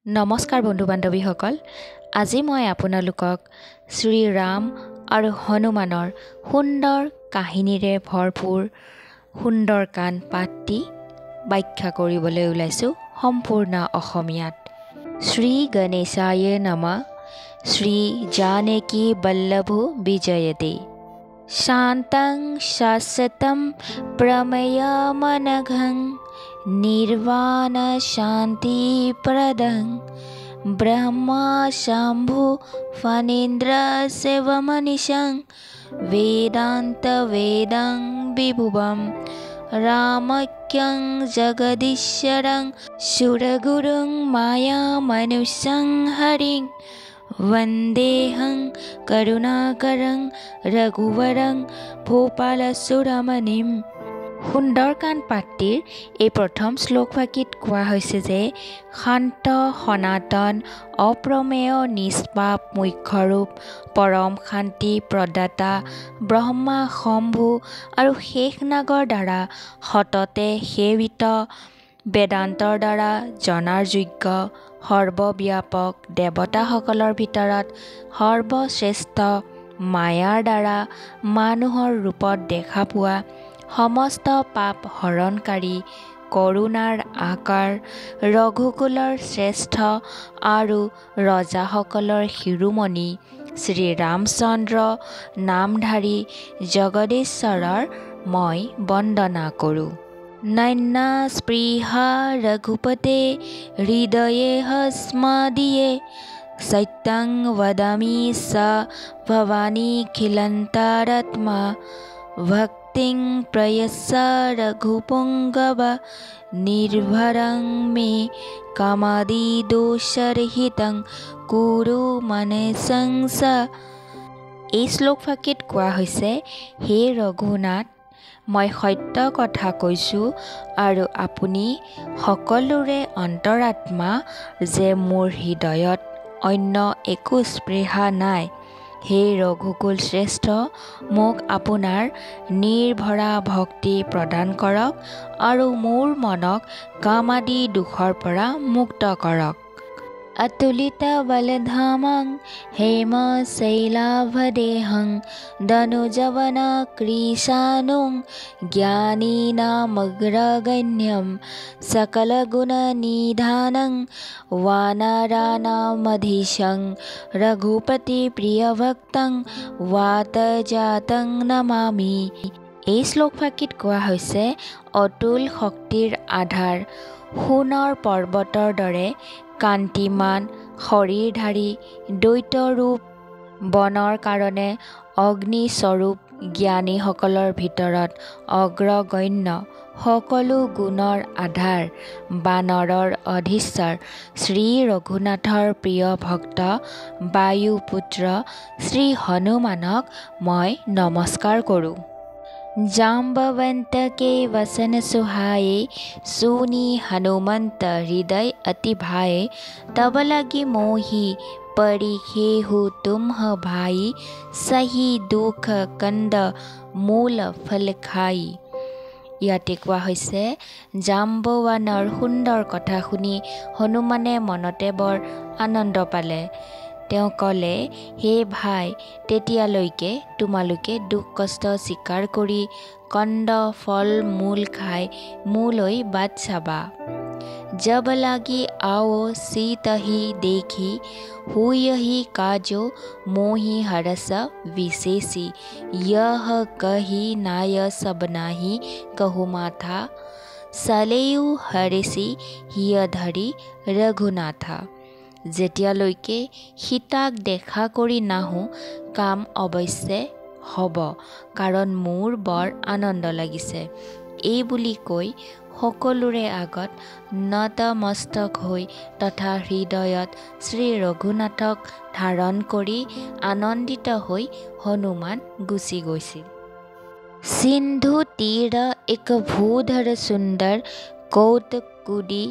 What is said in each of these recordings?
নমস্কাৰ বন্ধু বান্ধৱীসকল, আজি মই আপোনালোকক শ্ৰীৰাম আৰু হনুমানৰ সুন্দৰ কাহিনীৰে ভৰপূৰ সুন্দৰকাণ্ড পাঠটি ব্যাখ্যা কৰিবলৈ ওলাইছোঁ সম্পূৰ্ণ অসমীয়াত। শ্ৰী গণেশায় নমঃ। শ্ৰী জানকী বল্লভো বিজয়তে। শান্তং শাশ্বতম প্ৰমেয়মনঘং निर्वाण शांति प्रदं ब्रह्मा शंभु फणीन्द्र शिवमनिशं वेदांत वेदं विभुवं रामक्यं जगदीश्वरं सुरगुरुं माया मनुष्यं हरिं वन्देऽहं करुणाकरं रघुवरं भूपालसुरमणिं। সুন্দৰকাণ্ড পাঠটিৰ এই প্ৰথম শ্লোকভাগিত কোৱা হৈছে যে শান্ত সনাতন অপ্ৰমেয় নিষ্পাপ মুখ্যৰূপ পৰম শান্তি প্ৰদাতা ব্ৰহ্মা শম্ভু আৰু শেষনাগৰ দ্বাৰা সততে সেৱিত বেদান্তৰ দ্বাৰা জনাৰ যোগ্য সৰ্বব্যাপক দেৱতাসকলৰ ভিতৰত সৰ্বশ্ৰেষ্ঠ মায়াৰ দ্বাৰা মানুহৰ ৰূপত দেখা পোৱা সমস্ত পাপ হৰণকাৰী কৰুণাৰ আকাৰ ৰঘুকুলৰ শ্ৰেষ্ঠ আৰু ৰজাসকলৰ শিৰোমণি শ্ৰীৰামচন্দ্ৰ নামধাৰী জগদীশ্বৰৰ মই বন্দনা কৰোঁ। নন্যা স্পৃহা ৰঘুপতে হৃদয়ে স্মদীয়ে সত্যং वदामि स भवानीखिलन्तरात्मा भक्तिं प्रयस्स रघुपुङ्गव निर्भरं मे कामादिदोषरहितं कुरु मनसं स। এই শ্লোকভাগিত কোৱা হৈছে, হে ৰঘুনাথ, মই সত্য কথা কৈছোঁ আৰু আপুনি সকলোৰে অন্তৰাত্মা যে মোৰ হৃদয়ত অন্য একো স্পৃহা নাই। হে ৰঘুকুল শ্ৰেষ্ঠ, মোক আপোনাৰ নিৰ্ভৰা ভক্তি প্ৰদান কৰক আৰু মোৰ মনক কাম আদি দুখৰ পৰা মুক্ত কৰক। অতুলিত বলধামং হেম শৈলাভদেহং ধনুজৱন কৃশানুং জ্ঞানীনামগ্ৰগণ্যম সকলগুণনিধানং वानराणामधीशं रघुपति प्रियभक्तं वातजातं नमामि। এই শ্লোকভাগিত কোৱা হৈছে, অতুল শক্তিৰ আধাৰ সোণৰ পৰ্বতৰ দৰে কান্তিমান শৰীৰধাৰী দ্বৈতৰূপ বনৰ কাৰণে অগ্নিস্বৰূপ জ্ঞানীসকলৰ ভিতৰত অগ্ৰগণ্য সকলো গুণৰ আধাৰ বানৰৰ অধীশ্বৰ শ্ৰী ৰঘুনাথৰ প্ৰিয় ভক্ত বায়ুপুত্ৰ শ্ৰী হনুমানক মই নমস্কাৰ কৰোঁ। जाम्बवंत के वसन सुहाए सुनी हनुमंत हृदय अति भाए तब लगी मोही पड़ी खेहु तुम्ह भाई सही दुख कंद मूल फल खाई। ইয়াতে কোৱা হৈছে, জাম্বৱানৰ সুন্দৰ কথা শুনি হনুমানে মনতে বৰ আনন্দ পালে। তেওঁ ক'লে, হে ভাই, তেতিয়ালৈকে তোমালোকে দুখ কষ্ট স্বীকাৰ কৰি কন্দ ফল মূল খাই মোলৈ বাট চাবা। जब लागी आओ सीतहि देखी हुयहि काजो मोहि हरस विशेषी यह कही नाय सब नाही कहु माथा सलेयु हरेसी हिय धरी रघुनाथा। যেতিয়ালৈকে সীতাক দেখা কৰি নাহোঁ কাম অৱশ্যে হ'ব, কাৰণ মোৰ বৰ আনন্দ লাগিছে। এই বুলি কৈ সকলোৰে আগত নতমস্তক হৈ তথা হৃদয়ত শ্ৰী ৰঘুনাথক ধাৰণ কৰি আনন্দিত হৈ হনুমান গুচি গৈছিল। সিন্ধু তীৰ এক ভূধৰ সুন্দৰ कौतुक कुडी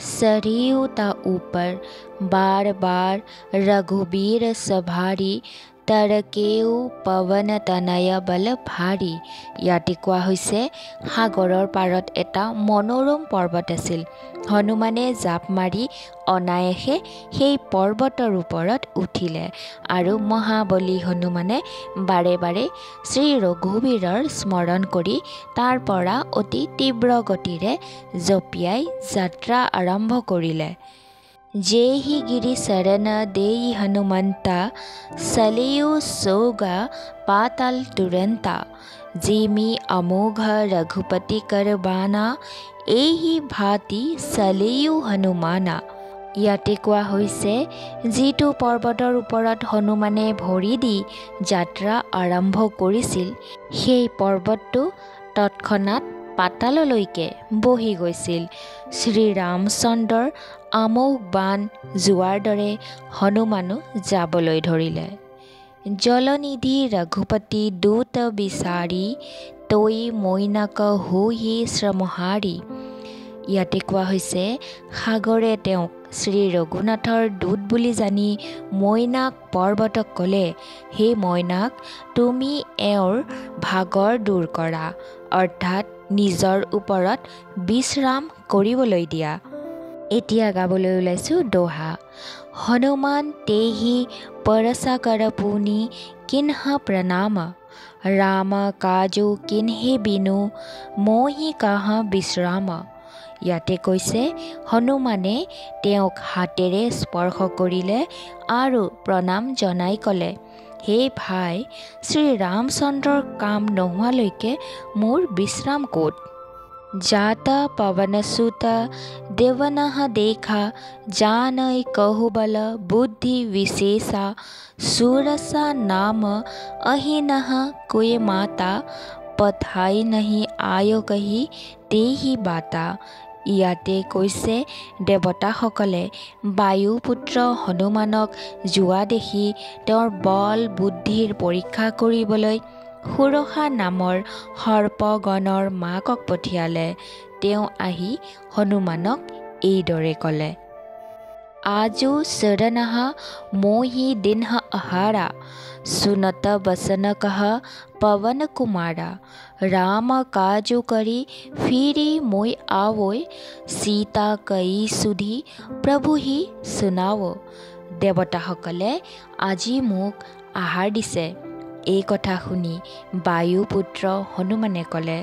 सरयू ता ऊपर बार बार रघुबीर सभारी तरकेउ पवन तनय बल भारी। ইয়াতে কোৱা হৈছে সাগৰৰ পাৰত এটা মনোৰম পৰ্বত আছিল। হনুমানে জাপ মাৰি অনায়াসে সেই পৰ্বতৰ ওপৰত উঠিলে আৰু মহাবলী হনুমানে বাৰে বাৰে শ্ৰী ৰঘুবীৰৰ স্মৰণ কৰি তাৰ পৰা অতি তীব্ৰ গতিৰে জঁপিয়াই যাত্ৰা আৰম্ভ কৰিলে। जेहि गिरि शरण देई हनुमंता सलेयु सोगा पाताल तुरंता। जिमि अमोघ रघुपति कर बाना एहि भाति सलेयु हनुमाना। ইয়াতে কোৱা হৈছে যিটো পৰ্বতৰ ওপৰত হনুমানে ভৰি দি যাত্ৰা আৰম্ভ কৰিছিল সেই পৰ্বতটো তৎক্ষণাত পাতাললৈকে বহি গৈছিল। শ্ৰীৰামচন্দ্ৰৰ আমোঘ বাণ যোৱাৰ দৰে হনুমানো যাবলৈ ধৰিলে। জলনিধি ৰঘুপতি দূত বিচাৰি তৈ মৈনাক হৈ শ্ৰমহাৰী। ইয়াতে কোৱা হৈছে সাগৰে তেওঁক শ্ৰী ৰঘুনাথৰ দূত বুলি জানি মৈনাক পৰ্বতক ক'লে, হে মৈনাক, তুমি এওঁৰ ভাগৰ দূৰ কৰা, অৰ্থাৎ নিজৰ ওপৰত বিশ্ৰাম কৰিবলৈ দিয়া। এতিয়া গাবলৈ ওলাইছোঁ দোহা। হনুমান তেহি পৰসা কৰ পুনি কিন্হ প্ৰণাম। ৰাম কাজো কিন্হে বিনু মোহি কাহ বিশ্ৰাম। ইয়াতে কৈছে হনুমানে তেওঁক হাতেৰে স্পৰ্শ কৰিলে আৰু প্ৰণাম জনাই ক'লে, হে ভাই, শ্ৰীৰামচন্দ্ৰৰ কাম নোহোৱালৈকে মোৰ বিশ্ৰাম ক'ত। जाता पवनसुत देवनः देखा जानय कहु बल बुद्धि विशेषा। सुरसा नाम अहिनः कुय माता पथाई नहीं आयो कही तेहि बाता। ইয়াতে কৈছে দেৱতাসকলে বায়ুপুত্ৰ হনুমানক যোৱা দেখি তেওঁৰ বল বুদ্ধিৰ পৰীক্ষা কৰিবলৈ সুৰসা নামৰ সৰ্পগণৰ মাকক পঠিয়ালে। তেওঁ আহি হনুমানক এইদৰে ক'লে, आजु शरणः मोहि दिन्ह आहारा। सुनत बसन कह पवन कुमारा। राम काजु करी फिरी मोय आवोय। सीता कई सुधी प्रभु ही सुनावो। দেৱতাসকলে আজি মোক আহাৰ দিছে। এই কথা শুনি বায়ুপুত্ৰ হনুমানে ক'লে,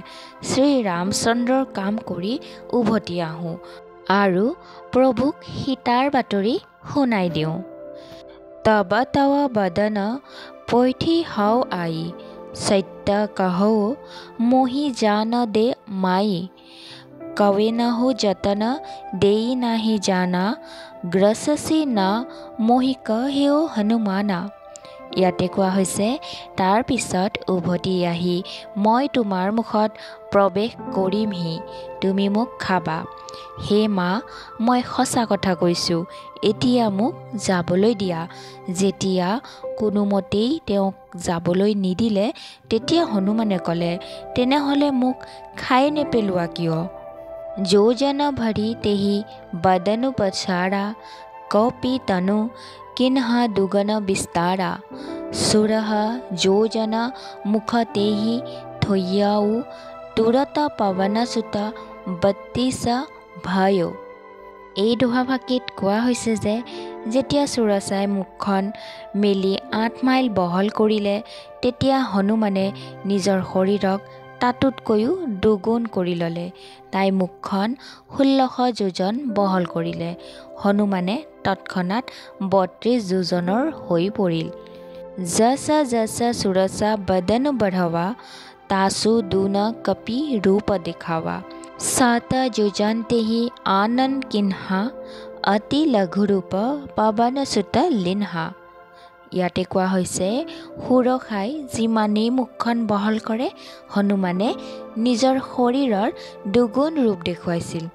শ্ৰীৰামচন্দ্ৰৰ কাম কৰি উভতি আহোঁ আৰু প্ৰভুক সীতাৰ বাতৰি শুনাই দিওঁ। তব তৱ বদন পৈঠি হও আই। সত্য কহো মোহি জান দে মাই। কৱে নহো যতন দেই নাহি জানা। গ্ৰসসি না মোহি কহেও হনুমানা। ইয়াতে কোৱা হৈছে তাৰ পিছত উভতি আহি মই তোমাৰ মুখত প্ৰৱেশ কৰিমহি, তুমি মোক খাবা। হে মা, মই সঁচা কথা কৈছোঁ, এতিয়া মোক যাবলৈ দিয়া। যেতিয়া কোনোমতেই তেওঁক যাবলৈ নিদিলে তেতিয়া হনুমানে ক'লে, তেনেহ'লে মোক খাই নেপেলোৱা কিয়। যোজন ভৰি তেহি বদনু পছাৰা। কপি তনু किन्ह दुगन विस्तारा। सुरह जोजन मुख तेहि थोय्याऊ। तुरत पवन सुत 32 भयो। এই দোহাফাকিত কোৱা হৈছে যে যেতিয়া সুৰচাই মুখখন মেলি 8 মাইল বহল কৰিলে তেতিয়া হনুমানে নিজৰ শৰীৰক তাতোতকৈও দুগুণ কৰি ল'লে। তাই মুখখন 1600 যোজন বহল কৰিলে। হনুমানে তৎক্ষণাত 32 যোজনৰ হৈ পৰিল। जस जस सुरसा बदन बढ़वा। तासु दून कपि रूप दिखावा। 7 যোজন तेहि आनंद किन्हा। अति लघु रूप पवन सुत लिन्हा। ইয়াতে কোৱা হৈছে সুৰসাই যিমানেই মুখখন বহল কৰে হনুমানে নিজৰ শৰীৰৰ দুগুণ ৰূপ দেখুৱাইছিল।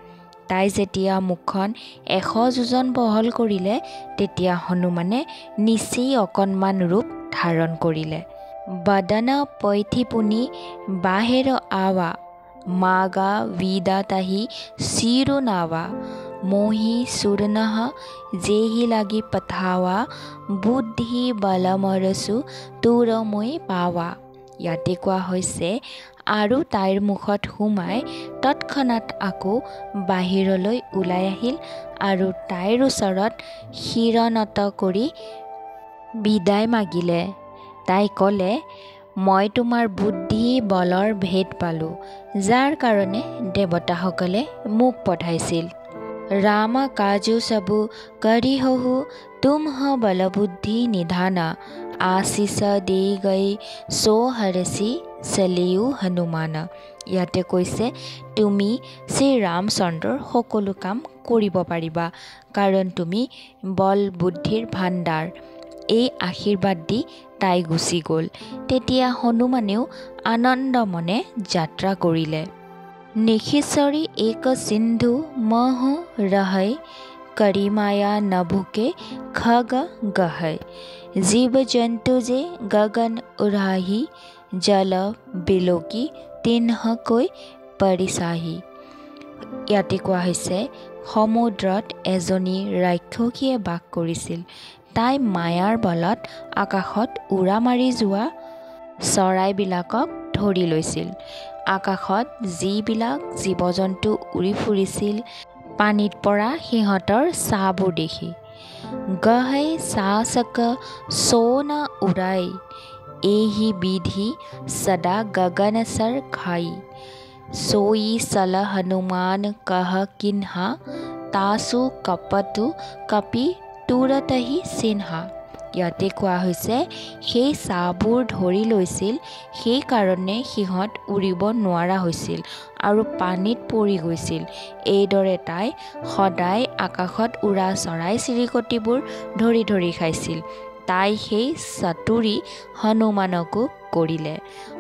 তাই যেতিয়া মুখখন 100 যোজন বহল কৰিলে তেতিয়া হনুমানে নিচেই অকণমান ৰূপ ধাৰণ কৰিলে। বদন পৈঠি পুনি বাহেৰ আৱা। মাগা বিদা তাহি চিৰো নাৱা। मोहि सुरनः जेहि লাগি পঠাৱা বুদ্ধি বলমৰসু তোৰ মই পাৱা। ইয়াতে কোৱা হৈছে আৰু তাইৰ মুখত সোমাই তৎক্ষণাত আকৌ বাহিৰলৈ ওলাই আহিল আৰু তাইৰ ওচৰত শিৰণত কৰি বিদায় মাগিলে। তাই ক'লে, মই তোমাৰ বুদ্ধি বলৰ ভেদ পালোঁ, যাৰ কাৰণে দেৱতাসকলে মোক পঠাইছিল। राम काजु सबु करिहहु तुमह बल बुद्धि निधान आशीष दे गई सो हरसी चलिও हनुमान। ইয়াতে কৈছে তুমি শ্ৰী ৰামচন্দ্ৰৰ সকলো কাম কৰিব পাৰিবা, কাৰণ তুমি বল বুদ্ধিৰ ভাণ্ডাৰ। এই আশীৰ্বাদ দি তাই গুচি গ'ল। তেতিয়া হনুমানেও আনন্দ মনে যাত্ৰা কৰিলে। निखिसरी एक सिंधु मह रहै करी माया न भूके खग गहै जीव जंतु जे गगन उड़ाही जल बिलोकी तिन्ह কৈ পৰিচাহি। ইয়াতে কোৱা হৈছে সমুদ্ৰত এজনী ৰাক্ষসীয়ে বাস কৰিছিল। তাই মায়াৰ বলত আকাশত উৰা মাৰি যোৱা চৰাইবিলাকক ধৰি লৈছিল। আকাশত যিবিলাক জীৱ জন্তু উৰি ফুৰিছিল, পানীত পৰা সিহঁতৰ ছাঁবোৰ দেখি গহৈ শাসক সোন উৰাই एहि विधि सदा गगन सर खाई सोई सल हनुमान कह किन्हा तासु कपतु कपि तुरत ही सिन्हा। ইয়াতে কোৱা হৈছে সেই ছাঁবোৰ ধৰি লৈছিল, সেইকাৰণে সিহঁত উৰিব নোৱাৰা হৈছিল আৰু পানীত পৰি গৈছিল। এইদৰে তাই সদায় আকাশত উৰা চৰাই চিৰিকটিবোৰ ধৰি ধৰি খাইছিল। তাই সেই চাতুৰি হনুমানকো কৰিলে।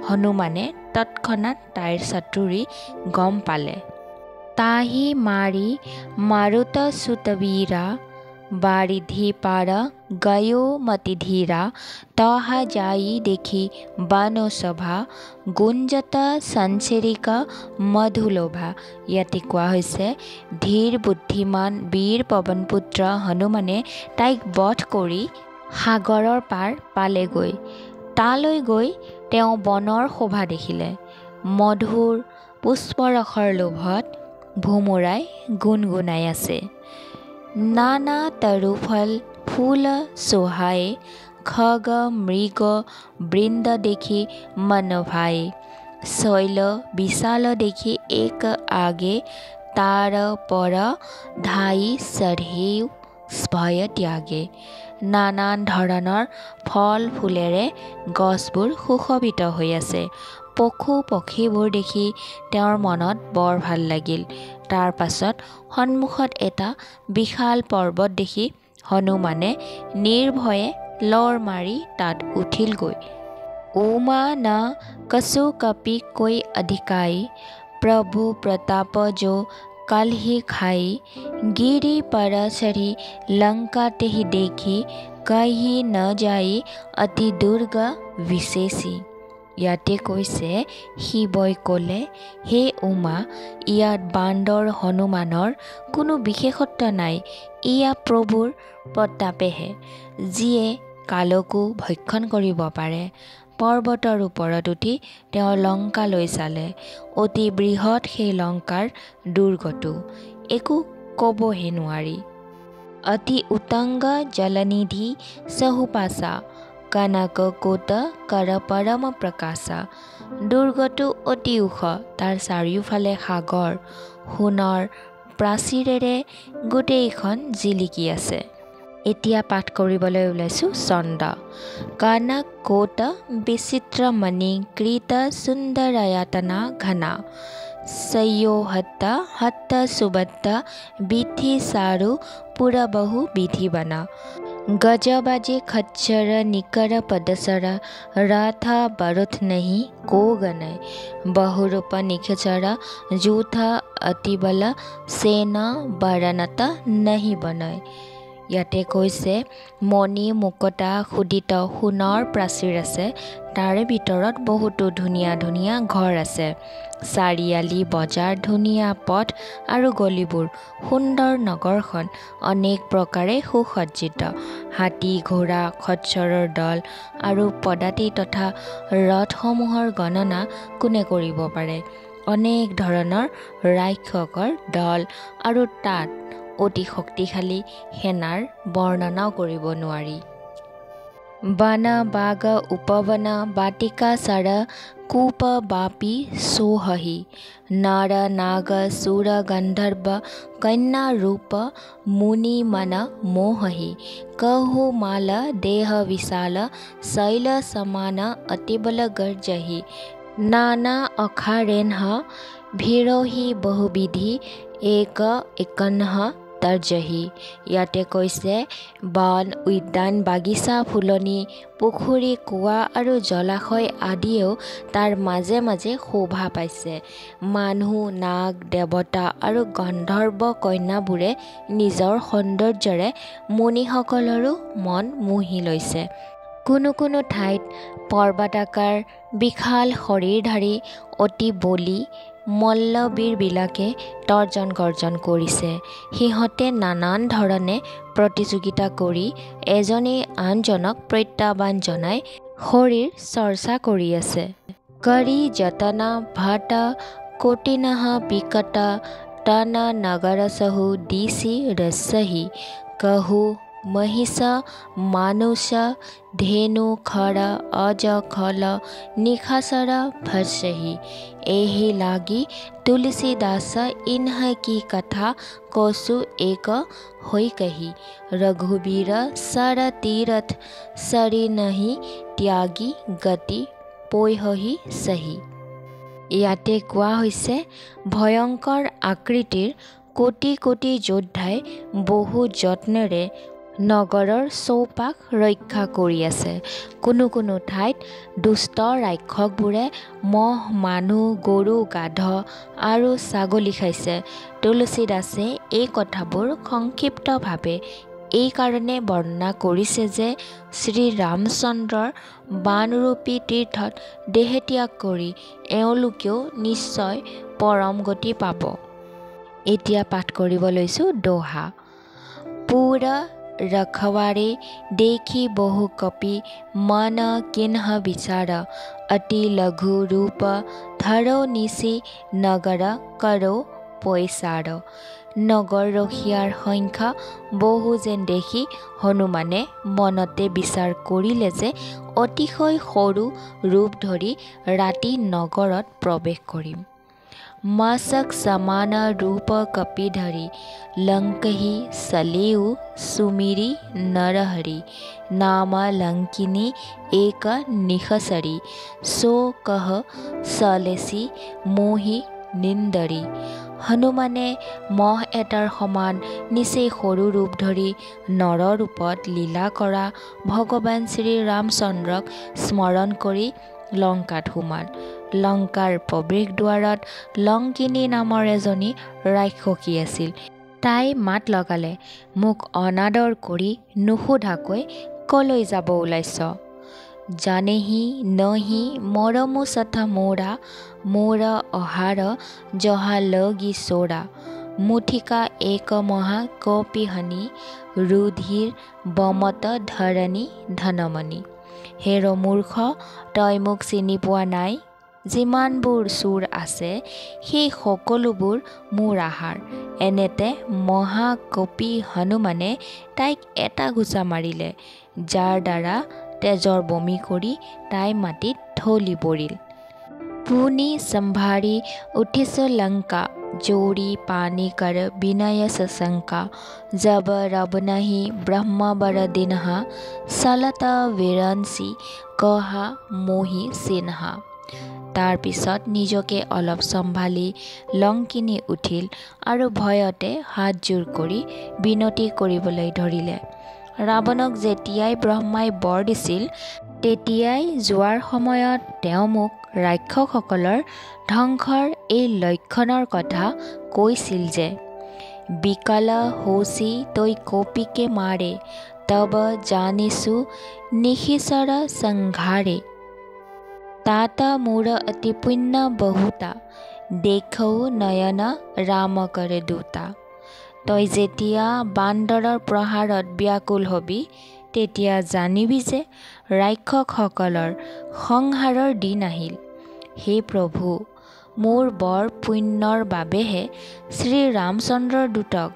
হনুমানে তৎক্ষণাত তাইৰ চাতুৰি গম পালে। তাহি মাৰি মাৰুত সুতবীৰা বাৰিধি পাৰ গয়ো মতি ধীৰা তহা যাই দেখি বনো সভা গুঞ্জত সঞ্চৰিকা মধুলোভা। ইয়াতে কোৱা হৈছে ধীৰ বুদ্ধিমান বীৰ পৱনপুত্ৰ হনুমানে তাইক বধ কৰি সাগৰৰ পাৰ পালেগৈ। তালৈ গৈ তেওঁ বনৰ শোভা দেখিলে। মধুৰ পুষ্পৰসৰ লোভত ভোমোৰাই গুণগুণাই আছে। নানা তৰুফল ফুল সোহাই খগ মৃগ বৃন্দ দেখি মন ভাই শৈল বিশাল দেখি এক আগে তাৰ পৰ ধাই চঢ়েও ভয় ত্যাগে। নানান ধৰণৰ ফল ফুলেৰে গছবোৰ সুশোভিত হৈ আছে। পশু পক্ষীবোৰ দেখি তেওঁৰ মনত বৰ ভাল লাগিল। তাৰ পাছত সন্মুখত এটা বিশাল পৰ্বত দেখি হনুমানে নিৰ্ভয়ে লৰ মাৰি তাত উঠিলগৈ। উমা ন কছু কপি কৈ অধিকাই প্ৰভু প্ৰতাপ जो कलहि खाई गिरी पर चढ़ी लंका तेहि देखी कहीं न जाई अति दुर्ग विशेषी। ইয়াতে কৈছে শিৱই ক'লে, হে উমা, ইয়াত বান্দৰ হনুমানৰ কোনো বিশেষত্ব নাই। ইয়া প্ৰভুৰ প্ৰতাপেহে, যিয়ে কালকো ভক্ষণ কৰিব পাৰে। পৰ্বতৰ ওপৰত উঠি তেওঁ লংকালৈ চালে। অতি বৃহৎ সেই লংকাৰ দুৰ্গটো একো ক'বহে নোৱাৰি। অতি উত্তংগ জলনিধি চহুপাশা কনক কোট কৰ পৰম প্ৰকাশা। দুৰ্গটো অতি ওখ, তাৰ চাৰিওফালে সাগৰ সোণৰ প্ৰাচীৰেৰে গোটেইখন জিলিকি আছে। এতিয়া পাঠ কৰিবলৈ ওলাইছোঁ ছন্দ। কনক কোট বিচিত্ৰ মণি কৃত সুন্দৰায়তনা ঘনা সয়োহত হত সুবত্ত বিধি সাৰু পুৰ বহু বিধি বনা। गजबाजे खच्चर निकर पदसर राथा बरुथ नहीं को गनय बहुरूप निखचर जूथा अतिबल सेना बरनत नहीं बनय। ইয়াতে কৈছে মণি মুকতা খোদিত সোণৰ প্ৰাচীৰ আছে, তাৰে ভিতৰত বহুতো ধুনীয়া ধুনীয়া ঘৰ আছে। চাৰিআলি বজাৰ, ধুনীয়া পথ আৰু গলিবোৰ, সুন্দৰ নগৰখন অনেক প্ৰকাৰে সুসজ্জিত। হাতী, ঘোঁৰা, খচ্চৰৰ দল আৰু পদাতি তথা ৰথসমূহৰ গণনা কোনে কৰিব পাৰে? অনেক ধৰণৰ ৰাক্ষসৰ দল আৰু তাত অতি শক্তিশালী সেনাৰ বৰ্ণনাও কৰিব নোৱাৰি। বন বাগ উপবন বাটিকা সৰ কূপ বাপি সোহহি নর নাগ সুর গন্ধর্ব কন্যা রূপ মুনি मन मोहहि कहु माल देह विशाल शैल समान अतिबल गर्जहि नाना अखारेन्ह भीरोहि बहुविधि एक एकन्ह তৰ্জহি। ইয়াতে কৈছে বন, উদ্যান, বাগিচা, ফুলনি, পুখুৰী, কুঁৱা আৰু জলাশয় আদিয়েও তাৰ মাজে মাজে শোভা পাইছে। মানুহ, নাগ, দেৱতা আৰু গন্ধৰ্ব কন্যাবোৰে নিজৰ সৌন্দৰ্যৰে মুনিসকলৰো মন মোহি লৈছে। কোনো কোনো ঠাইত পৰ্বতাকাৰ বিশাল শৰীৰধাৰী অতি বলি মল্লবীৰবিলাকে তৰ্জন গৰ্জন কৰিছে। সিহঁতে নানান ধৰণে প্ৰতিযোগিতা কৰি এজনে আনজনক প্ৰত্যাহ্বান জনাই শৰীৰ চৰ্চা কৰি আছে। কৰি যতনা ভট কোটিনহ বিকট তন নগৰসহু দিশি ৰসহি कहु महिष मानुष धेनु खर अज खल निखासर भस्सहि एहि लागी तुलसीदास इन्ह की कथा कोसु एक होई कही रघुबीर सर तीरथ सरी नहीं त्यागी गति पोयहि सही। ইয়াতে কোৱা হৈছে ভয়ংকৰ আকৃতিৰ কোটি কোটি যোদ্ধাই বহু যত্নেৰে নগৰৰ চৌপাশ ৰক্ষা কৰি আছে। কোনো কোনো ঠাইত দুষ্ট ৰাক্ষসবোৰে মহ, মানুহ, গৰু, গাধ আৰু ছাগলী খাইছে। তুলসীদাসে এই কথাবোৰ সংক্ষিপ্তভাৱে এই কাৰণে বৰ্ণনা কৰিছে যে শ্ৰীৰামচন্দ্ৰৰ বানৰূপী তীৰ্থত দেহত্যাগ কৰি এওঁলোকেও নিশ্চয় পৰম গতি পাব। এতিয়া পাঠ কৰিব লৈছোঁ দোহা। পুৰ रखवारे देखी बहु कपि मन किन्ह विचार अति लघु रूप धरो निशि नगर करो পৈচাৰ। নগৰ ৰখীয়াৰ সংখ্যা বহু যেন দেখি হনুমানে মনতে বিচাৰ কৰিলে যে অতিশয় সৰু ৰূপ ধৰি ৰাতি নগৰত প্ৰৱেশ কৰিম। मासक समान रूप कपिधरी लंकही सलेउ सुमिरी नरहरि नाम लंकिनी एक निखसरी सो कह सलेसी मोहि निंदरी। হনুমানে মহ এটাৰ সমান নিচেই সৰু ৰূপ ধৰি নৰ ৰূপত লীলা কৰা ভগৱান শ্ৰীৰামচন্দ্ৰক স্মৰণ কৰি লংকাত সোমাল। লংকাৰ প্ৰৱেশ দুৱাৰত লংকিনী নামৰ এজনী ৰাক্ষসী আছিল। তাই মাত লগালে, মোক অনাদৰ কৰি নুসুধাকৈ কলৈ যাব ওলাইছ? জানেহি নহি মৰমো সথা মোৰা মোৰ অহাৰ জহা লগি চোৰা মুঠিকা এক মহা কপিহনি ৰুধিৰ বমত ধৰণী ধনমণি। হেৰ মূৰ্খ, তই মোক চিনি পোৱা নাই? যিমানবোৰ চোৰ আছে সেই সকলোবোৰ মোৰ আহাৰ। এনেতে মহাকপি হনুমানে তাইক এটা ঘোচা মাৰিলে, যাৰ দ্বাৰা তেজৰ বমি কৰি তাই মাটিত ঢলি পৰিল। পুনি সম্ভাৰি উঠিছ লংকা जोड़ी पानी कर विनय सशंका जब रब नहीं ब्रह्म बर दिनहा सलत विरंसी कहा मोहि सिन्हा। তাৰ পিছত নিজকে অলপ চম্ভালি লংকিনী উঠিল আৰু ভয়তে হাতযোৰ কৰি বিনতি কৰিবলৈ ধৰিলে। ৰাৱণক যেতিয়াই ব্ৰহ্মাই বৰ দিছিল তেতিয়াই যোৱাৰ সময়ত তেওঁ মোক ৰাক্ষসসকলৰ ধ্বংসৰ এই লক্ষণৰ কথা কৈছিল যে বিকল হোচি তৈ কপিকে মাৰে তব জানিছো নিশিচৰ সংঘাৰে তাত মোৰ অতি পুণ্য বহুতা দেখৌ নয়ন ৰাম কৰে দূতা। তই যেতিয়া বান্দৰৰ প্ৰহাৰত ব্যাকুল হবি তেতিয়া জানিবি যে ৰাক্ষসসকলৰ সংহাৰৰ দিন আহিল। হে প্ৰভু, মোৰ বৰ পুণ্যৰ বাবেহে শ্ৰীৰামচন্দ্ৰৰ দূতক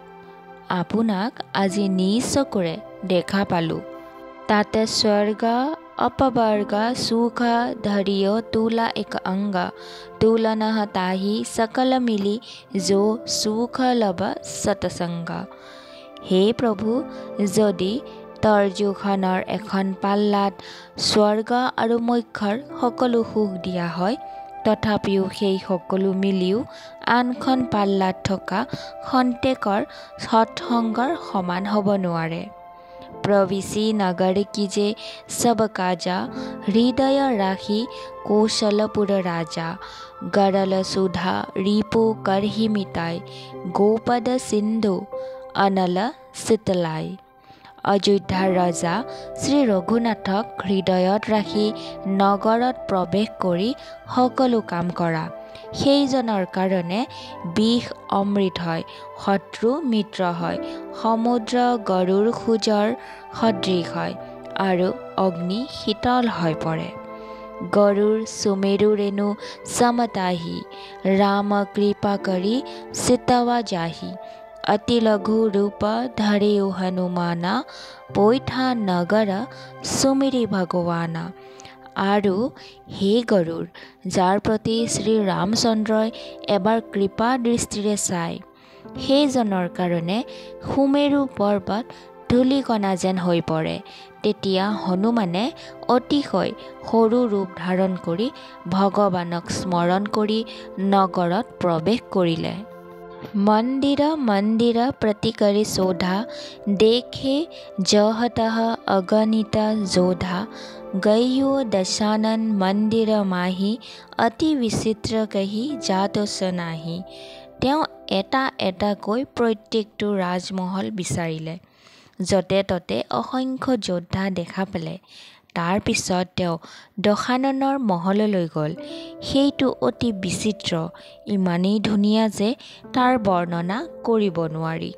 আপোনাক আজি নিজ চকুৰে দেখা পালোঁ। তাতে স্বৰ্গ अपवर्ग सुख धरियो तुला एक अंग तुलन ताही सकल मिली जो सुख लब सतसंग। হে প্ৰভু, যদি তৰ্জুখনৰ এখন পাল্লাত স্বৰ্গ আৰু মোক্ষৰ সকলো সুখ দিয়া হয়, তথাপিও সেই সকলো মিলিও আনখন পাল্লাত থকা খন্তেকৰ সৎসংগৰ সমান হ'ব নোৱাৰে। प्रविशी नगर कीजे सब काजा हृदय राखी कौशलपुर राजा गरल सुधा रिपु करहि मिताय गोपद सिंधु अनल शीतलाई। অযোধ্যাৰ ৰজা শ্ৰী ৰঘুনাথক হৃদয়ত ৰাখি নগৰত প্ৰৱেশ কৰি সকলো কাম কৰা সেইজনৰ কাৰণে বিষ অমৃত হয়, শত্ৰু মিত্ৰ হয়, সমুদ্ৰ গৰুৰ খোজৰ সদৃশ হয় আৰু অগ্নি শীতল হৈ পৰে। গৰুৰ সুমেৰু ৰেণু সমতাহি ৰাম কৃপা কৰি চিতৱা যাহি অতি লঘু ৰূপ ধৰেও হনুমানা পৈঠা নগৰ সুমিৰি ভগৱানা। আৰু হে গৰুৰ, যাৰ প্ৰতি শ্ৰীৰামচন্দ্ৰই এবাৰ কৃপা দৃষ্টিৰে চায়, সেইজনৰ কাৰণে সুমেৰু পৰ্বত ধূলিকণা যেন হৈ পৰে। তেতিয়া হনুমানে অতিশয় সৰু ৰূপ ধাৰণ কৰি ভগৱানক স্মৰণ কৰি নগৰত প্ৰৱেশ কৰিলে। মন্দিৰ মন্দিৰ প্ৰতি কৰি শোধা দেখে জহতঃ অগণিত যোধা গয়ো দশানন মন্দিৰ মাহি অতি বিচিত্ৰ কহি জাতচ নাহি। তেওঁ এটা এটাকৈ প্ৰত্যেকটো ৰাজমহল বিচাৰিলে, য'তে ত'তে অসংখ্য যোদ্ধা দেখা পালে। তাৰ পিছত তেওঁ দশাননৰ মহললৈ গ'ল। সেইটো অতি বিচিত্ৰ, ইমানেই ধুনীয়া যে তাৰ বৰ্ণনা কৰিব নোৱাৰি।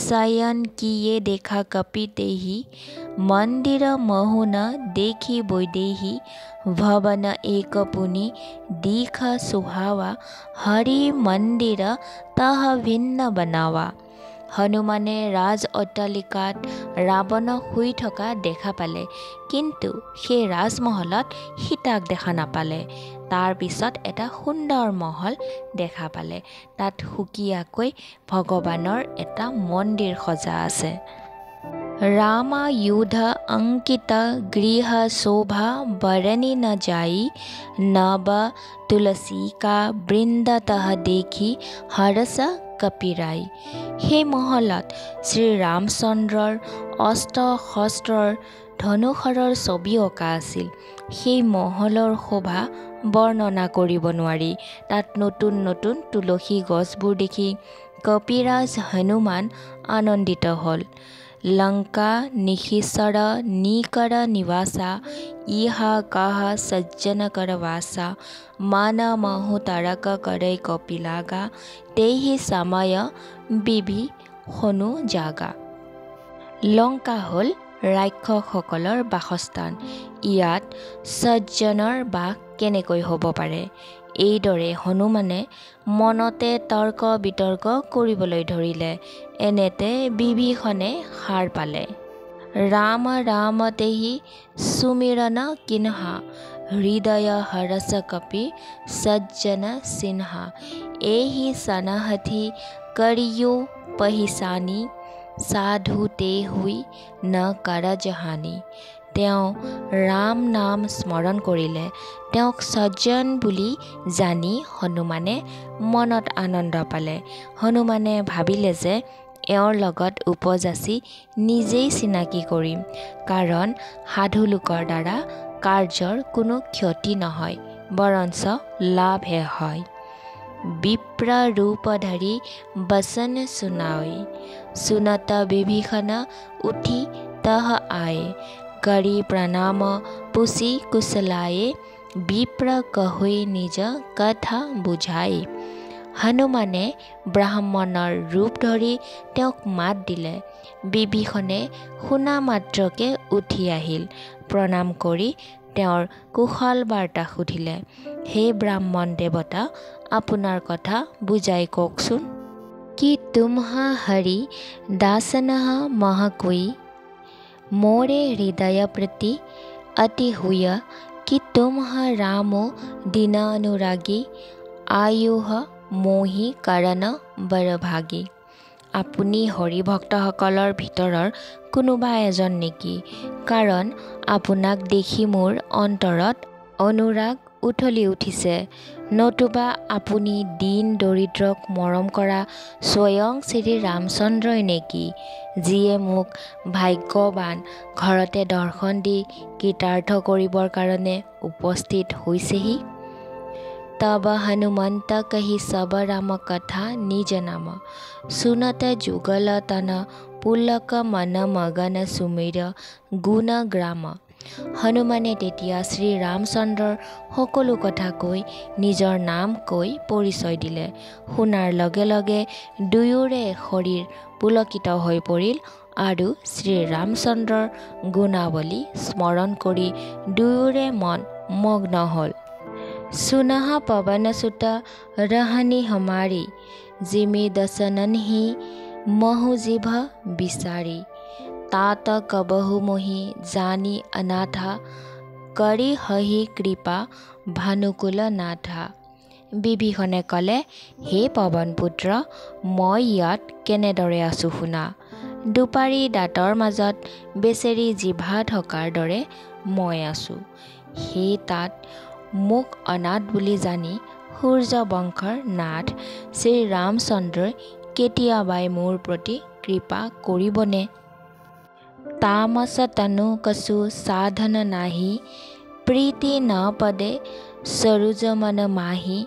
শয়ন কিয়ে দেখা কপিতেহি মন্দিৰ মহুন দেখি বৈদেহি ভৱন এক পুনি দীখ সুহাৱা হৰি মন্দিৰ তহ ভিন্ন বনাৱা। হনুমানে ৰাজ অট্টালিকাত ৰাৱণক শুই থকা দেখা পালে, কিন্তু সেই ৰাজমহলত সীতাক দেখা নাপালে। তাৰ পিছত এটা সুন্দৰ মহল দেখা পালে, তাত সুকীয়াকৈ ভগৱানৰ এটা মন্দিৰ সজা আছে। रामायुध अंकित गृह शोभा बरनी न जाई नव तुलसी का बृंद तह देखी हरस कपिराई। সেই মহলত শ্ৰীৰামচন্দ্ৰৰ অস্ত্ৰ শস্ত্ৰৰ ধনুষৰৰ ছবি অঁকা আছিল। সেই মহলৰ শোভা বৰ্ণনা কৰিব নোৱাৰি। তাত নতুন নতুন তুলসী গছবোৰ দেখি কপিৰাজ হনুমান আনন্দিত হ'ল। লংকা নিশিচৰ নিকৰ নিবাসা ইহা কাহা সজ্জন কৰ বাসা মান মহু তাৰক কৰে কপিলাগা তেহি সময় বিভি হনু জাগা। লংকা হ'ল ৰাক্ষসসকলৰ বাসস্থান। ইয়াত সজ্জনৰ বাস কেনেকৈ হ'ব পাৰে? এইদৰে হনুমানে মনতে তৰ্ক বিতৰ্ক কৰিবলৈ ধৰিলে। এনেতে বিভীষণে সাৰ পালে। ৰাম ৰাম তেহি সুমিৰন কিনহা হৃদয় হৰস কপি সজ্জন সিনহা এহি সনহথি কৰিও পহিচানি সাধু তে হুই ন কাৰজ হানি। তেওঁ ৰাম নাম স্মৰণ কৰিলে। তেওঁক সজ্জন বুলি জানি হনুমানে মনত আনন্দ পালে। হনুমানে ভাবিলে যে এওঁৰ লগত উপযাচি নিজেই চিনাকি কৰিম, কাৰণ সাধু লোকৰ দ্বাৰা কাৰ্যৰ কোনো ক্ষতি নহয়, বৰঞ্চ লাভহে হয়। विप्र रूपधरी बसन सुनाए। सुनत विभीषण उठी तह आए, करी प्रणाम पुसी कुशलाए। विप्र कहुई निज कथा बुझाए। हनुमाने ब्राह्मणर रूप धरि তেওঁক মাত দিলে। বিভীষণে শুনা মাত্ৰকে উঠি আহিল। প্ৰণাম কৰি তেওঁৰ কুশল বাৰ্তা সুধিলে। হে ব্ৰাহ্মণ দেৱতা, আপোনাৰ কথা বুজাই কওকচোন। कि तुम्हा हरि दासनः मह कोई, मोरे हृदय प्रति अति हुय। कि तुम्हा रामो दीन अनुरागी, आयुह मोहि कारण बरभागी। আপুনি হৰিভক্তসকলৰ ভিতৰৰ কোনোবা এজন নেকি? কাৰণ আপোনাক দেখি মোৰ অন্তৰত অনুৰাগ উঠলি উঠিছে। নতুবা আপুনি দীন দৰিদ্ৰক মৰম কৰা স্বয়ং শ্ৰী ৰামচন্দ্ৰই নেকি, যিয়ে মোক ভাগ্যৱান ঘৰতে দৰ্শন দি কৃতাৰ্থ কৰিবৰ কাৰণে উপস্থিত হৈছেহি। तब हनुमंत कही सब राम कथा निज नाम, सुनत जुगल तन पुलक मन मगन सुमिर गुण ग्राम। হনুমানে তেতিয়া শ্ৰী ৰামচন্দ্ৰৰ সকলো কথা কৈ নিজৰ নাম কৈ পৰিচয় দিলে। শুনাৰ লগে লগে দুয়োৰে শৰীৰ পুলকিত হৈ পৰিল আৰু শ্ৰী ৰামচন্দ্ৰৰ গুণাৱলী স্মৰণ কৰি দুয়োৰে মন মগ্ন হ'ল। सुनह पवन सुत रहनी हमारी, जिमि दसनन ही महु जिभ बिसारी। तात कबहु मोहि जानी अनाथा, करी हहि कृपा भानुकुल नाथा। বিভীষণে ক'লে, হে পৱন পুত্ৰ, মই ইয়াত কেনেদৰে আছোঁ শুনা। দুপাৰী দাঁতৰ মাজত বেচেৰি জিভা থকাৰ দৰে মই আছোঁ। সেই তাত মোক অনাথ বুলি জানি সূৰ্য বংশৰ নাথ শ্ৰী ৰামচন্দ্ৰই কেতিয়াবাই মোৰ প্ৰতি কৃপা কৰিবনে? তামস তনু কছু সাধন নাহি, প্ৰীতি ন পদে সৰোজ মন মাহি।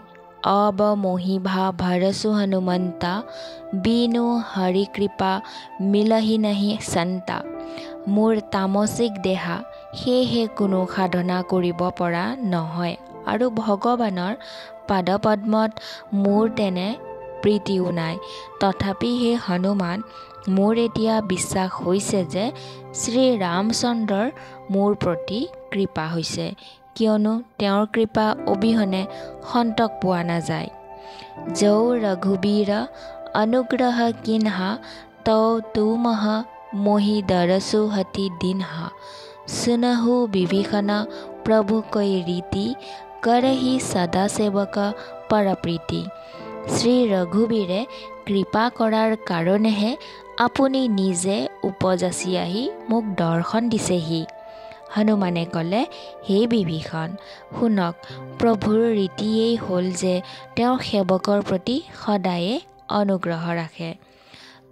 অব মোহিভা ভৰসু হনুমন্তা, বিনু হৰি কৃপা মিলহি নাহি সন্তা। মোৰ তামসিক দেহা, সেয়েহে কোনো সাধনা কৰিব পৰা নহয় আৰু ভগৱানৰ পাদপদ্মত মোৰ তেনে প্ৰীতিও নাই। তথাপি হে হনুমান, মোৰ এতিয়া বিশ্বাস হৈছে যে শ্ৰী ৰামচন্দ্ৰৰ মোৰ প্ৰতি কৃপা হৈছে, কিয়নো তেওঁৰ কৃপা অবিহনে সন্তক পোৱা নাযায়। যৌ ৰঘুবীৰ অনুগ্ৰহ কিনহা, তৌ তুমহ মোহি দৰসু হতি দিনহা। सुनहु विभीषण प्रभु कै रीति, करहि सदा सेवक परप्रीति। শ্ৰী ৰঘুবীৰে কৃপা কৰাৰ কাৰণেহে আপুনি নিজে উপজাচি আহি মোক দৰ্শন দিছেহি। হনুমানে ক'লে, হে বিভীষণ, শুনক, প্ৰভুৰ ৰীতিয়েই হ'ল যে তেওঁৰ সেৱকৰ প্ৰতি সদায়ে অনুগ্ৰহ ৰাখে।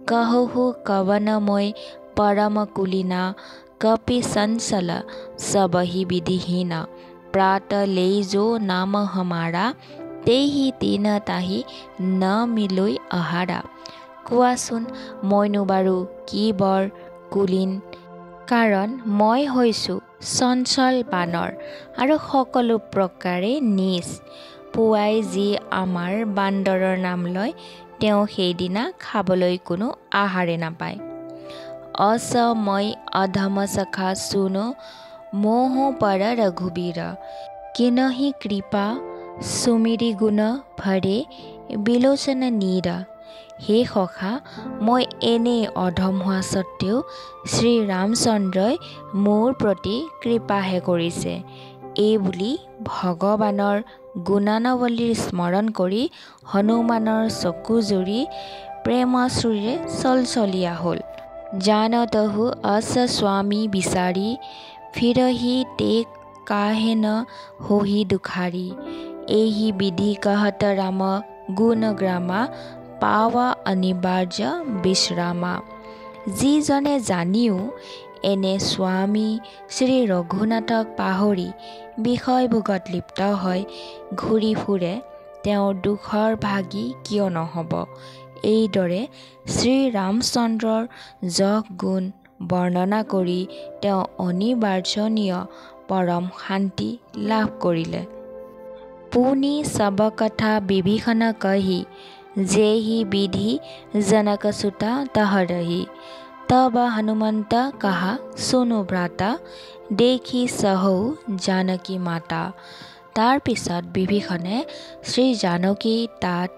কহহু কৱন মই পৰম কুলীনা, कपि संसल सबहि विधिहीन। प्रात ले जो नाम हमारा, तेहि दिन ताहि न मिलोई आहारा। কোৱাচোন মইনো বাৰু কি বৰ কুলীন? কাৰণ মই হৈছোঁ চঞ্চল বানৰ আৰু সকলো প্ৰকাৰে নীচ। পুৱাই যি আমাৰ বান্দৰৰ নাম লয়, তেওঁ সেইদিনা খাবলৈ কোনো আহাৰে নাপায়। असमय अधम सखा सुनो, मोह पर रघुबीर। किनहि कृपा सुमिरि गुण भरे, বিলোচন নীৰ। হে সখা, মই এনে অধম হোৱা সত্ত্বেও শ্ৰী ৰামচন্দ্ৰই মোৰ প্ৰতি কৃপাহে কৰিছে। এই বুলি ভগৱানৰ গুণানৱলীৰ স্মৰণ কৰি হনুমানৰ চকু জুৰি প্ৰেমাশ্ৰুৰে চলচলীয়া হ'ল। जानतहु अस स्वामी बिसारी, फिरहि ते काहे न होही दुखारी। एहि विधि कहत राम गुण ग्रामा, पावा अनिवार्य विश्रामा। যিজনে জানিও এনে স্বামী শ্ৰী ৰঘুনাথক পাহৰি বিষয়ভোগত লিপ্ত হৈ ঘূৰি ফুৰে, তেওঁৰ দুখৰ ভাগী কিয় নহ'ব। এইদৰে শ্ৰীৰামচন্দ্ৰৰ যশ গুণ বৰ্ণনা কৰি তেওঁ অনিবাৰ্যনীয় পৰম শান্তি লাভ কৰিলে। পুনি সব কথা বিভীষণ কহি, যেহি বিধি जनकसुता तह रही। तब हनुमंत कहा सुनु भ्राता, देखी सहौ जानकी माता। তাৰ পিছত বিভীষণে শ্ৰী জানকী তাত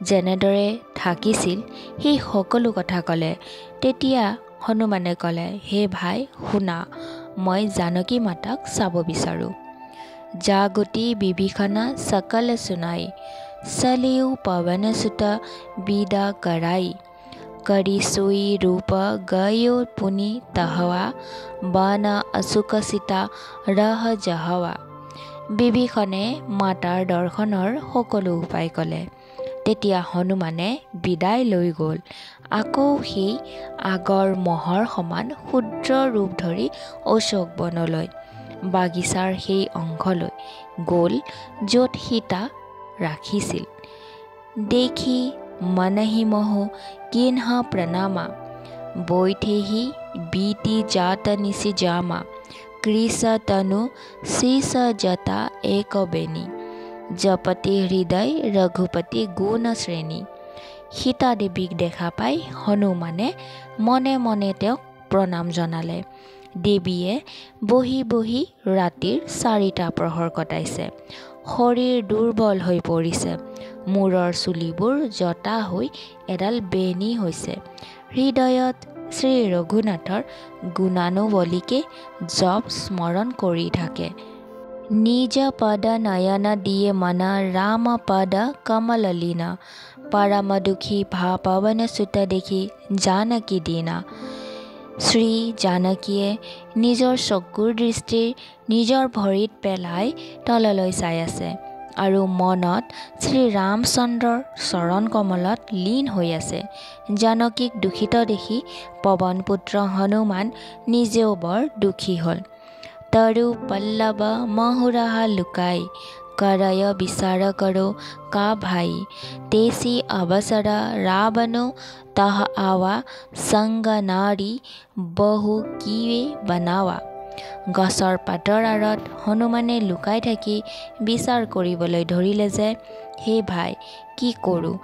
যেনেদৰে থাকিছিল সেই সকলো কথা ক'লে। তেতিয়া হনুমানে ক'লে, হে ভাই শুনা, মই জানকী মাতাক চাব বিচাৰোঁ। জাগতি বিভীষণ सकल सुनाई, सलियु पवन सुत विदा कराई। करी सोई रूप गयो पुनि तहवा, बन असुक सीता रह जहवा। বিভীষণে মাতাৰ দৰ্শনৰ সকলো উপায় ক'লে। তেতিয়া হনুমানে বিদায় লৈ গ'ল। আকৌ সেই আগৰ মহৰ সমান ক্ষুদ্ৰ ৰূপ ধৰি অশোক বনলৈ, বাগিচাৰ সেই অংশলৈ গ'ল য'ত সীতা ৰাখিছিল। দেখি मनहि मोहु किन्ह प्रणमा, बैठेहि बीति जात निसि जामा। कृष तनु शीस जता एक बेनी, जपति हृदय रघुपति गुण श्रेणी। সীতা দেৱীক দেখা পাই হনুমানে মনে মনে তেওঁক প্ৰণাম জনালে। দেৱীয়ে বহি বহি ৰাতিৰ 4টা প্ৰহৰ কটাইছে। শৰীৰ দুৰ্বল হৈ পৰিছে। মূৰৰ চুলিবোৰ জটা হৈ এডাল বেনী হৈছে। হৃদয়ত শ্ৰী ৰঘুনাথৰ গুণানুৱলীকে জপ স্মৰণ কৰি থাকে। নিজ পদ নয়ন দিয়ে মনা, ৰাম পদ কমল লীনা। পৰম দুখী ভা পৱন সুত দেখি, জানকী দীনা। শ্ৰী জানকীয়ে নিজৰ চকুৰ দৃষ্টি নিজৰ ভৰিত পেলাই তললৈ চাই আছে আৰু মনত শ্ৰীৰামচন্দ্ৰৰ চৰণ কমলত লীন হৈ আছে। জানকীক দুখিত দেখি পৱনপুত্ৰ হনুমান নিজেও বৰ দুখী হ'ল। তৰু পল্লৱ মহুৰাহা লুকাই, करय विचार करो का भाई। तेसी अवसर रावणो तह आवा, संग नारी बहु किवे बनावा। গছৰ পাতৰ আঁৰত হনুমানে লুকাই থাকি বিচাৰ কৰিবলৈ ধৰিলে যে, হে ভাই, কি কৰোঁ,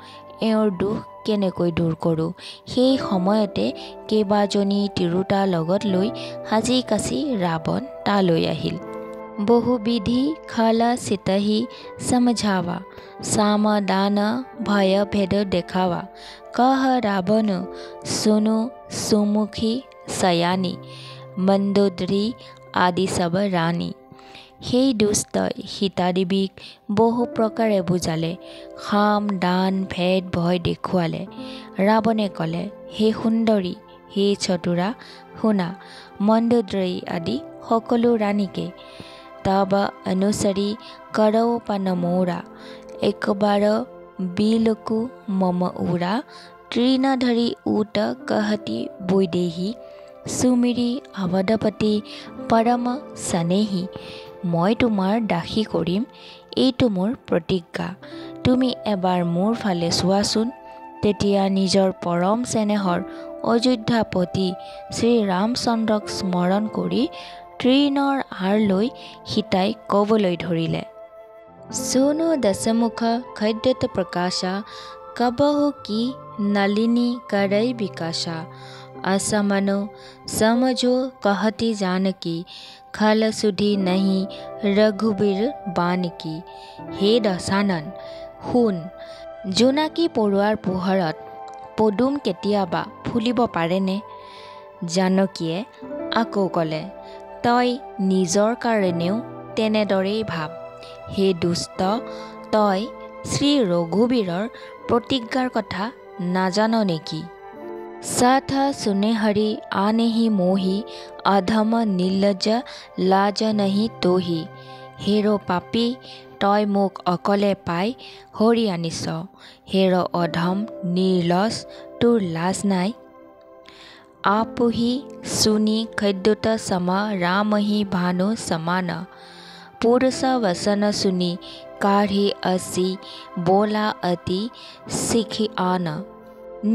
এওঁৰ দুখ কেনেকৈ দূৰ কৰোঁ। সেই সময়তে কেইবাজনী তিৰোতা লগত লৈ সাজি কাচি ৰাৱণ তালৈ আহিল। बहुविधि खल सितहि समझावा, सामदान भय भेद देखावा। कह रावण सुनु सुमुखी सयानी, मंदोदरी आदि सब रानी। সেই দুষ্টই সীতাদেৱীক বহু প্ৰকাৰে বুজালে, সাম দান ভেদ ভয় দেখুৱালে। ৰাৱণে ক'লে, হে সুন্দৰী, হে চতুৰা, শুনা, মন্দোদৰী আদি সকলো ৰাণীকে। तब अनुसरी करो पन मोरा, एक बार बिलकु मम उरा। तृण धरी ऊट कहती বৈদেহী, सुमिरी अवधपति परम सनेही। মই তোমাৰ দাসী কৰিম, এইটো মোৰ প্ৰতিজ্ঞা। তুমি এবাৰ মোৰ ফালে চোৱাচোন। তেতিয়া নিজৰ পৰম চেনেহৰ অযোধ্যাপতি শ্ৰীৰামচন্দ্ৰক স্মৰণ কৰি তৃণৰ আঁৰ লৈ সীতাই ক'বলৈ ধৰিলে, सुनु दशमुख खद्योत प्रकाशा, कबहु की नलिनी करई विकासा। असमनो समझो कहती जानकी, खल सुधी नहीं रघुबीर बान की। হে দশানন, শুন, জোনাকী পৰুৱাৰ পোহৰত পদুম কেতিয়াবা ফুলিব পাৰেনে? জানকীয়ে আকৌ ক'লে, তই নিজৰ কাৰণেও তেনেদৰেই ভাব। হে দুষ্ট, তই শ্ৰী ৰঘুবীৰৰ প্ৰতিজ্ঞাৰ কথা নাজান নেকি? সাথ সুনেহৰি আনেহি মোহি, অধম নিৰ্লজ্জ লাজ নহি তোহি। হেৰ পাপী, তই মোক অকলে পাই হৰি আনিছ। হেৰ অধম নিৰ্লজ, তোৰ লাজ নাই। আপুহি सुनी खद्योत सम, रामहि भानु समान। पुरुष वसन सुनी কাঢ়ি আছি বোলা অতি শিখি আন।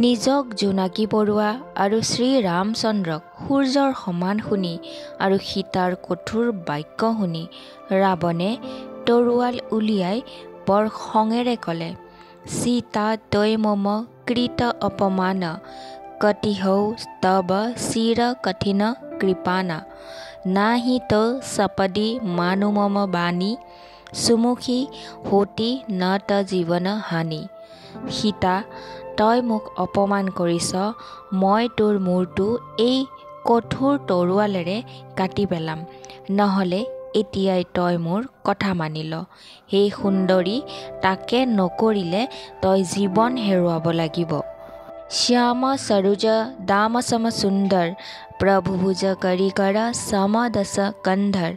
নিজক জোনাকী পৰুৱা আৰু শ্ৰীৰামচন্দ্ৰক সূৰ্যৰ সমান শুনি আৰু সীতাৰ কঠোৰ বাক্য শুনি ৰাৱণে তৰোৱাল উলিয়াই বৰ খঙেৰে ক'লে, সীতা তৈ মম কৃত অপমান কতিহৌ তব চিৰ কঠিন কৃপানা নাহি তো সপদি মানু মম বাণী সুমুখী হোতি ন ত জীৱন হানি। সীতা, তই মোক অপমান কৰিছ, মই তোৰ মূৰটো এই কঠোৰ তৰোৱালেৰে কাটি পেলাম, নহ'লে এতিয়াই তই মোৰ কথা মানি ল। হে সুন্দৰী, তাকে নকৰিলে তই জীৱন হেৰুৱাব লাগিব। শ্যাম সৰোজ দাম সম সুন্দৰ প্ৰভুভুজ কৰিকৰ সম দশ কন্ধৰ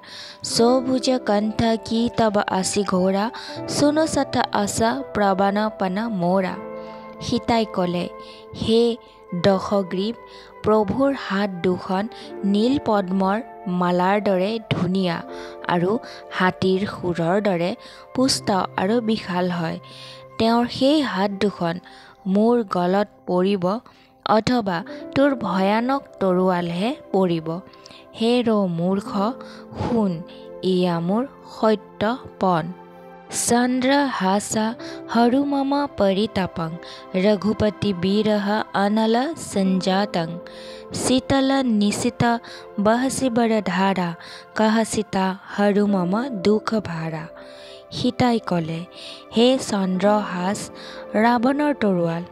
সৌভুজ কণ্ঠ কি তব আছি ঘোৰা সুনো সঠ আস প্ৰবানপন মোৰা। সীতাই ক'লে, হে দশগ্ৰীৱ, প্ৰভুৰ হাত দুখন নীল পদ্মৰ মালাৰ দৰে ধুনীয়া আৰু হাতীৰ শুৰৰ দৰে পুষ্ট আৰু বিশাল হয়। তেওঁৰ সেই হাত দুখন মোৰ গলত পৰিব অথবা তোৰ ভয়ানক তৰোৱালহে পৰিব। হে ৰ মূৰ্খ, শুন, এয়া মোৰ সত্য পণ। চন্দ্ৰ হাসা হৰু মম পৰিতাপং ৰঘুপতি বিৰহ অনল সঞ্জাতং শীতল নিশিত বহসি বৰ ধাৰা কহ সীতা হৰু মম দুখ ভাৰা। সীতাই ক'লে, হে চন্দ্ৰহাস, ৰাৱণৰ তৰোৱাল,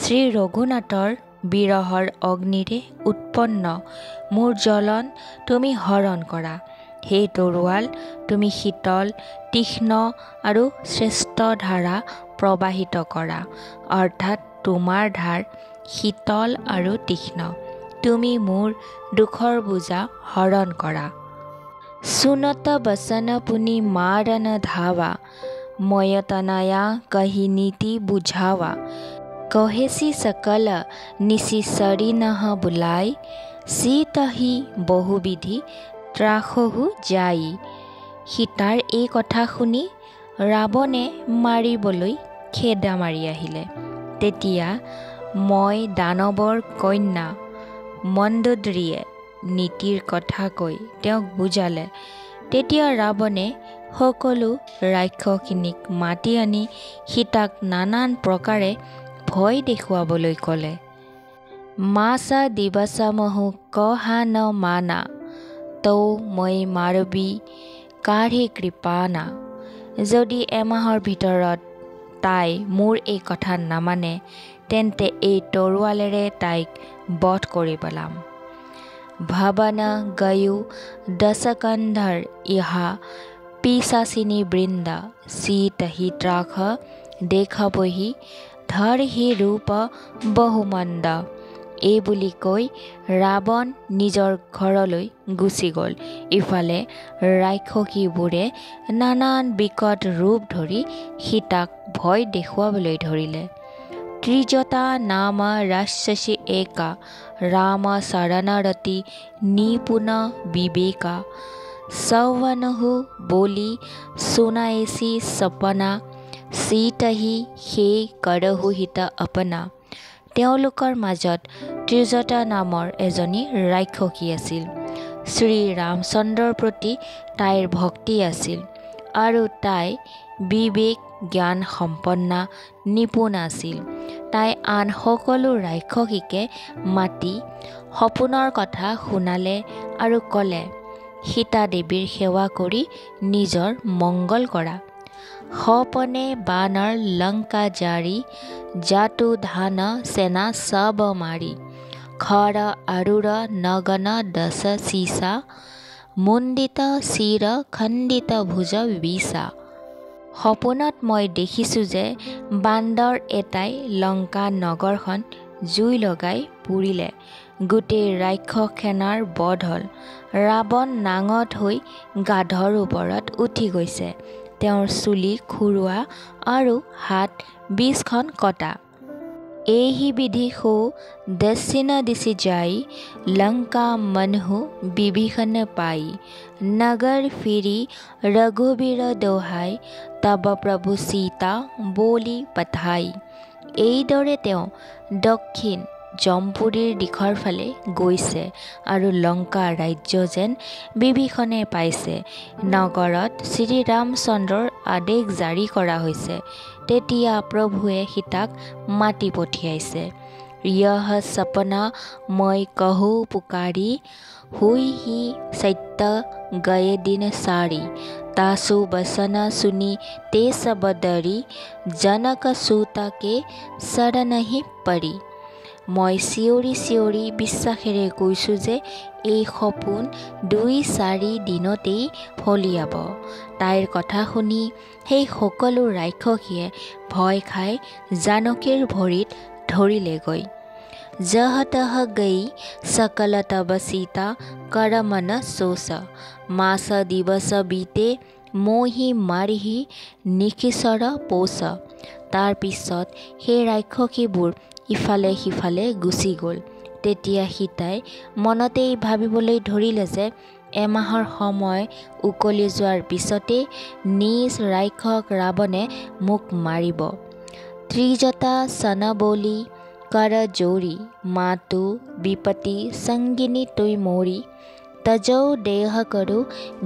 শ্ৰী ৰঘুনাথৰ বিৰহৰ অগ্নিৰে উৎপন্ন মোৰ জ্বলন তুমি হৰণ কৰা। হে তৰোৱাল, তুমি শীতল, তীক্ষ্ণ আৰু শ্ৰেষ্ঠ ধাৰা প্ৰবাহিত কৰা, অৰ্থাৎ তোমাৰ ধাৰ শীতল আৰু তীক্ষ্ণ। তুমি মোৰ দুখৰ বোজা হৰণ কৰা। সুনত বচন পুনি মাৰন ধাৱা ময়তনয়া কহি নীতি বুঝাवा কহেছি সকল নিশি সৰি নহ বুলাই সীতহি বহুবিধি ত্ৰাসহু যাই। সীতাৰ এই কথা শুনি ৰাৱণে মাৰিবলৈ খেদা মাৰি আহিলে। তেতিয়া মই দানৱৰ কন্যা মন্দোদৰীয়ে নীতিৰ কথা কৈ তেওঁক বুজালে। তেতিয়া ৰাৱণে সকলো ৰাক্ষসখিনিক মাতি আনি সীতাক নানান প্ৰকাৰে ভয় দেখুৱাবলৈ ক'লে। মাছা দিৱসা মহু কহা ন মানা তৌ মই মাৰবি কাঢ়ি কৃপানা। যদি এমাহৰ ভিতৰত তাই মোৰ এই কথা নামানে, তেন্তে এই তৰোৱালেৰে তাইক বধ কৰি পেলাম। ভৱন গয়ো দশকন্ধৰ ইহা পিশাচিনী বৃন্দ সীতহি ত্ৰাস দেখাবহি ধৰহি ৰূপ বহুমন্দ। এই বুলি কৈ ৰাৱণ নিজৰ ঘৰলৈ গুচি গ'ল। ইফালে ৰাক্ষসীবোৰে নানান বিকট ৰূপ ধৰি সীতাক ভয় দেখুৱাবলৈ ধৰিলে। ত্ৰিজটা নাম ৰাক্ষসী একা ৰাম শৰণৰতি নিপুণ বিবেকা সৌৱনহু বলি শুনাইছি সপনা সীতহি সেই কৰহু হিত আপনা। তেওঁলোকৰ মাজত ত্ৰিজটা নামৰ এজনী ৰাক্ষসী আছিল। শ্ৰী ৰামচন্দ্ৰৰ প্ৰতি তাইৰ ভক্তি আছিল আৰু তাই বিবেক জ্ঞান সম্পন্না নিপুণ আছিল। তাই আন সকলো ৰাক্ষসীকে মাতি সপোনৰ কথা শুনালে আৰু ক'লে, সীতা দেৱীৰ সেৱা কৰি নিজৰ মংগল কৰা। সপনে বানৰ লংকা জাৰি জাতু ধান সেনা সব মাৰি খৰ আৰুৰ নগন দশ সীসা মুণ্ডিত শিৰ খণ্ডিত ভুজ বিছা। সপোনত মই দেখিছোঁ যে বান্দৰ এটাই লংকা নগৰখন জুই লগাই পুৰিলে। গোটেই ৰাক্ষস সেনাৰ বধ হ'ল। ৰাৱণ নাঙঠ হৈ গাধৰ ওপৰত উঠি গৈছে। তেওঁৰ চুলি খুৰোৱা আৰু হাত 20খন কটা। एहि विधि हो दक्षिण दिशि जाई, लंका मनहु विभीषण पाई। नगर फिरी रघुबीर दोहाई, तब प्रभु सीता बोली पठाई। এইদৰে তেওঁ দক্ষিণ জম্পুৰীৰ দিশৰ ফালে গৈছে আৰু লংকা ৰাজ্য যেন বিভীষণে পাইছে। নগৰত শ্ৰীৰামচন্দ্ৰৰ আদেশ জাৰি কৰা হৈছে। তেতিয়া প্ৰভুৱে সীতাক মাতি পঠিয়াইছে। यह सपना मैं कहूँ पुकारी, हुई ही सत्य गए दिन सारी। तासु बसन सुनी ते सब डरी, जनक सूता के शरण ही परी। মই চিঞৰি চিঞৰি বিশ্বাসেৰে কৈছোঁ যে এই সপোন 2-4 দিনতেই ফলিয়াব। তাইৰ কথা শুনি সেই সকলো ৰাক্ষসীয়ে ভয় খাই জানকীৰ ভৰিত ধৰিলেগৈ। जह तह गई सकल तब सीता, कर मन सोस। मास दिवस बीते मोही मारिही, নিশিচৰ পৌষ। তাৰ পিছত সেই ৰাক্ষসীবোৰ ইফালে সিফালে গুচি গ'ল। তেতিয়া সীতাই মনতেই ভাবিবলৈ ধৰিলে যে এমাহৰ সময় উকলি যোৱাৰ পিছতে নিজ ৰাক্ষস ৰাৱণে মোক মাৰিব। ত্ৰিজটা সনবলি कर जोरी, मातु विपति संगिनी तुई मोरी। तजौ देह करो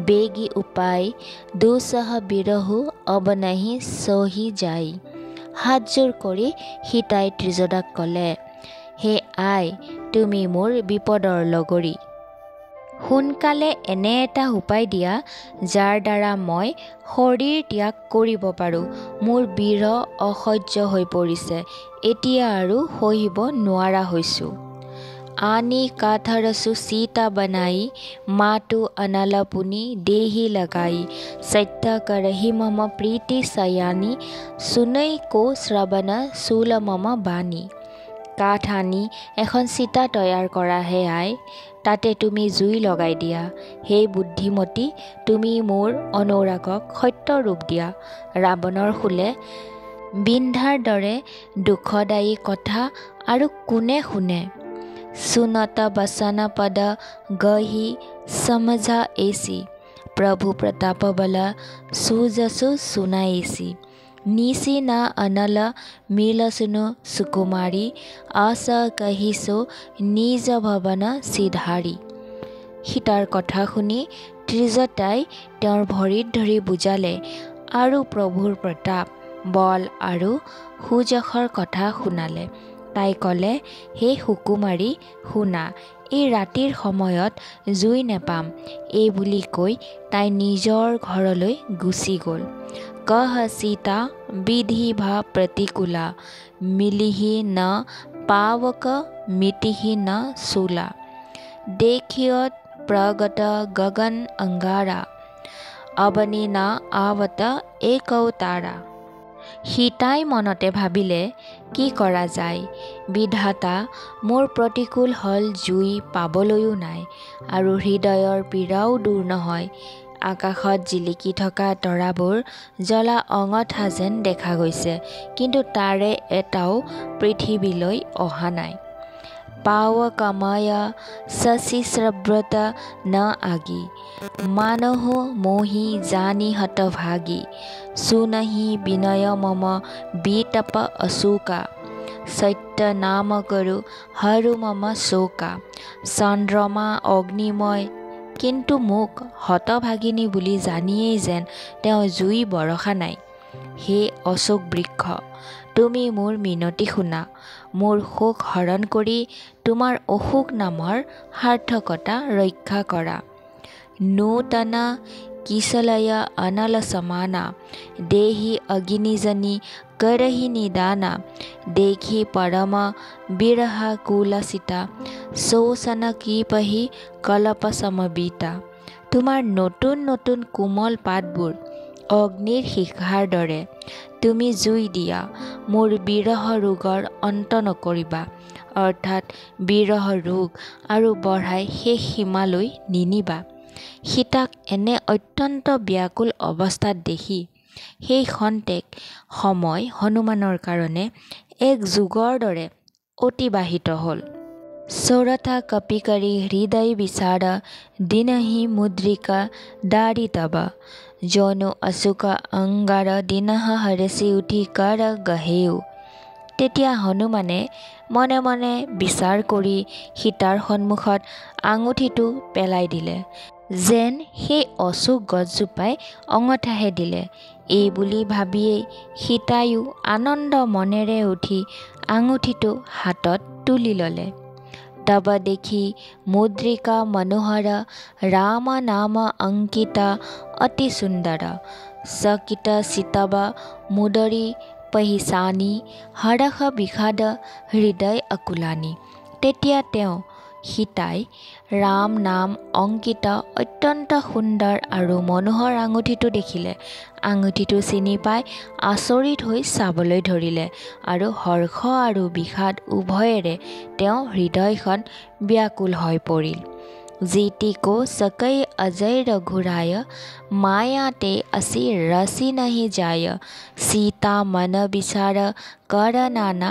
बेगी उपाय, दुसह बिरहु अब नहीं सही जाई। हाथ जोर কৰি সীতাই ত্ৰিজদাক ক'লে, হে আই, তুমি মোৰ বিপদৰ লগৰী। সোনকালে এনে এটা উপায় দিয়া যাৰ দ্বাৰা মই শৰীৰ ত্যাগ কৰিব পাৰোঁ। মোৰ বিৰহ অসহ্য হৈ পৰিছে, এতিয়া আৰু সহিব নোৱাৰা হৈছোঁ। आनी काथरसु सीता बनाई, माटु अनल पुनि देही लगाई। सत्य करहि मम प्रीति सयानी, सुनै को श्रवण शूल मम बानी। কাঠ আনি এখন চিতা তৈয়াৰ কৰা হে আই, তাতে তুমি জুই লগাই দিয়া। হে বুদ্ধিমতী, তুমি মোৰ অনুৰাগক সত্য ৰূপ দিয়া। ৰাৱণৰ শুলে বিন্ধাৰ দৰে দুখদায়ী কথা আৰু কোনে শুনে। सुनत बसन पद गही समझा ऐसी, प्रभु प्रताप बल सूजसु सुनाइसी। निसी ना अनल मिल सुनु सुकुमारी, आस कहिसो निज भवन सिधारी। সীতাৰ কথা শুনি ত্ৰিজটাই তেওঁৰ ভৰিত ধৰি বুজালে আৰু প্ৰভুৰ প্ৰতাপ, বল আৰু সুযশৰ কথা শুনালে। তাই ক'লে, হে সুকুমাৰী শুনা, এই ৰাতিৰ সময়ত জুই নেপাম। এই বুলি কৈ তাই নিজৰ ঘৰলৈ গুচি গ'ল। কহ সীতা বিধি ভা প্ৰতিকূলা, মিলিহি ন পাৱক মিটিহি ন চুলা। দেখিয়ত প্ৰগট গগন অংগাৰা, অবনি না আৱত একৌ তাৰা। সীতাই মনতে ভাবিলে, কি কৰা যায়। বিধাতা, মোৰ প্ৰতিকূল হ'ল জুই পাবলৈও নাই, আৰু হৃদয়ৰ পীড়াও দূৰ নহয়। আকাশত জিলিকি থকা তৰাবোৰ জ্বলা অঙঠা যেন দেখা গৈছে, কিন্তু তাৰে এটাও পৃথিৱীলৈ অহা নাই। পাৱ কময় শশী শ্ৰব্ৰত ন আগি, মানহু মোহি জানি হতভাগী। सुनहि विनय मम बीतप अशोका, सत्य नाम करु हरु मम शोका। चन्द्रमा অগ্নিময়, কিন্তু মোক হতভাগিনী বুলি জানিয়েই যেন তেওঁ জুই বৰষা নাই। হে অশোক বৃক্ষ, তুমি মোৰ মিনতি শুনা। মোৰ শোক হৰণ কৰি তোমাৰ অশোক নামৰ সাৰ্থকতা ৰক্ষা কৰা। নূতন किसलय अनल समाना, देहि अग्निजनी करहि निदाना। देखी परम बिरहा कुलसिता, शोषण कृपहि कलप समबीता। তোমাৰ নতুন নতুন কোমল পাতবোৰ অগ্নিৰ শিখাৰ দৰে। তুমি জুই দিয়া, মোৰ বিৰহ ৰোগৰ অন্ত নকৰিবা। অৰ্থাৎ বিৰহ ৰোগ আৰু বঢ়াই শেষ সীমালৈ নিনিবা। সীতাক এনে অত্যন্ত ব্যাকুল অৱস্থাত দেখি সেই খন্তেক সময় হনুমানৰ কাৰণে এক যুগৰ দৰে অতিবাহিত হ'ল। চৌৰথা কপিকৰি হৃদয় বিচাৰ দিনহি মুদ্ৰিকা দাৰি তব যৌনো অচুকা অংগাৰ দিনহ হৰচি উঠি কৰ গহেও। তেতিয়া হনুমানে মনে মনে বিচাৰ কৰি সীতাৰ সন্মুখত আঙুঠিটো পেলাই দিলে, যেন সেই অচুক গছজোপাই অঙঠাহে দিলে। এই বুলি ভাবিয়েই সীতায়ো আনন্দ মনেৰে উঠি আঙুঠিটো হাতত তুলি ল'লে। তব দেখি মুদ্ৰিকা মনোহৰ ৰাম নাম অংকিতা অতি সুন্দৰ চকিত চিতব মুদৰি পহিচানি হৰষ বিষাদ হৃদয় অকুলানি। তেতিয়া তেওঁ সীতাই ৰাম নাম অংকিত অত্যন্ত সুন্দৰ আৰু মনোহৰ আঙুঠিটো দেখিলে। আঙুঠিটো চিনি পাই আচৰিত হৈ চাবলৈ ধৰিলে আৰু হৰ্ষ আৰু বিষাদ উভয়েৰে তেওঁ হৃদয়খন ব্যাকুল হৈ পৰিল। जीती को सकई अजय रघुराय माया ते असी रसी नहीं जाय सीता मन विचार कर नाना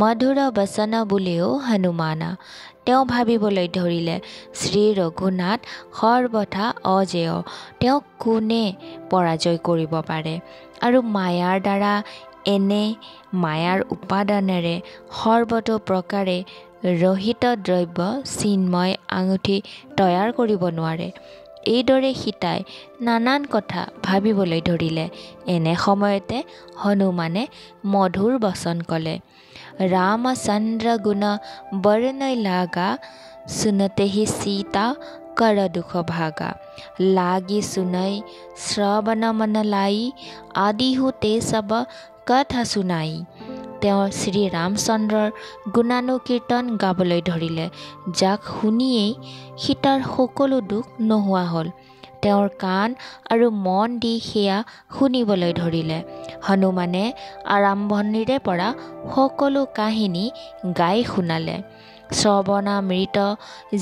मधुर बसन बुलेओ हनुमाना। তেওঁ ভাবিবলৈ ধৰিলে শ্ৰী ৰঘুনাথ সৰ্বথা অজেয়, তেওঁক কোনে পৰাজয় কৰিব পাৰে আৰু মায়াৰ দ্বাৰা এনে মায়াৰ উপাদানেৰে সৰ্বতো প্ৰকাৰে ৰহিত দ্ৰব্য চিন্ময় আঙুঠি তৈয়াৰ কৰিব নোৱাৰে। এইদৰে সীতাই নানান কথা ভাবিবলৈ ধৰিলে। এনে সময়তে হনুমানে মধুৰ বচন ক'লে, ৰামচন্দ্ৰ গুণ বৰ্ণই লাগা सुनते ही सीता कर दुख भागा लागी सुनई श्रवण मन लाई आदि होते सब कथा सुनाई। তেওঁ শ্ৰী ৰামচন্দ্ৰৰ গুণানুকীৰ্তন গাবলৈ ধৰিলে, যাক শুনিয়েই সীতাৰ সকলো দুখ নোহোৱা হ'ল। তেওঁৰ কাণ আৰু মন দি সেয়া শুনিবলৈ ধৰিলে। হনুমানে আৰম্ভণিৰে পৰা সকলো কাহিনী গাই শুনালে। শ্ৰৱণামৃত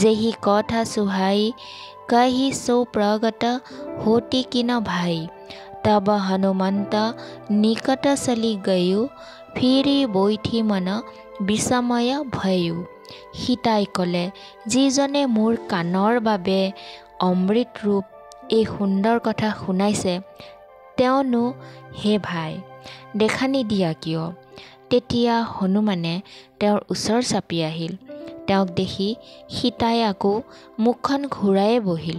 যেহি কথা সুহাই কহি সৌ প্ৰগট হোতি কিন ভাই তব হনুমন্ত নিকট চলি গয়ো ফিৰি বৈঠি মন বিষময় ভয়ো। সীতাই ক'লে, যিজনে মোৰ কাণৰ বাবে অমৃত ৰূপ এই সুন্দৰ কথা শুনাইছে, তেওঁনো হে ভাই দেখা নিদিয়া কিয়? তেতিয়া হনুমানে তেওঁৰ ওচৰ চাপি আহিল। তেওঁক দেখি সীতাই আকৌ মুখখন ঘূৰাই বহিল।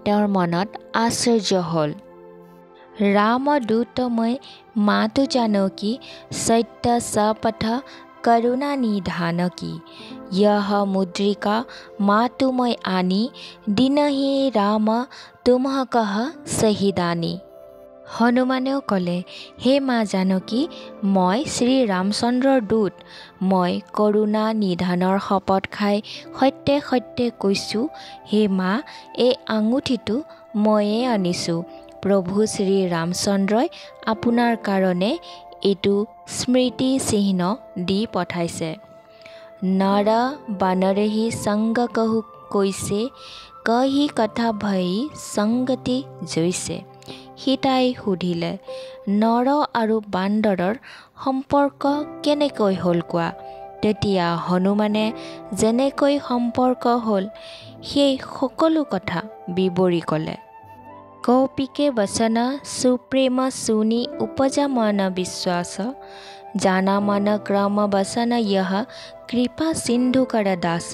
তেওঁৰ মনত আশ্চৰ্য হ'ল। ৰামদূতময় মাতু জানকী সত্য সপথ কৰুণা নিধান কি यह मुद्रिका मातुमय आनी दिनहि राम तुमह कह सहिदानी। হনুমানেও ক'লে, হে মা জানকী, মই শ্ৰী ৰামচন্দ্ৰৰ দূত। মই কৰুণা নিধানৰ শপত খাই সত্যে সত্যে কৈছোঁ, হে মা, এই আঙুঠিটো ময়ে আনিছোঁ। প্ৰভু শ্ৰী ৰামচন্দ্ৰই আপোনাৰ কাৰণে এইটো স্মৃতি চিহ্ন দি পঠাইছে। নৰ বানৰেহি সংগ কহু কৈছে কহি কথা ভই সংগতি জৈছে। সীতাই সুধিলে, নৰ আৰু বান্দৰৰ সম্পৰ্ক কেনেকৈ হ'ল কোৱা? তেতিয়া হনুমানে যেনেকৈ সম্পৰ্ক হ'ল সেই সকলো কথা বিৱৰি ক'লে। কৌপিকে বচন সুপ্ৰেম শুনি উপজা মন বিশ্বাস জানা মন ক্ৰম বচন यह কৃপা সিন্ধু কৰ দাস।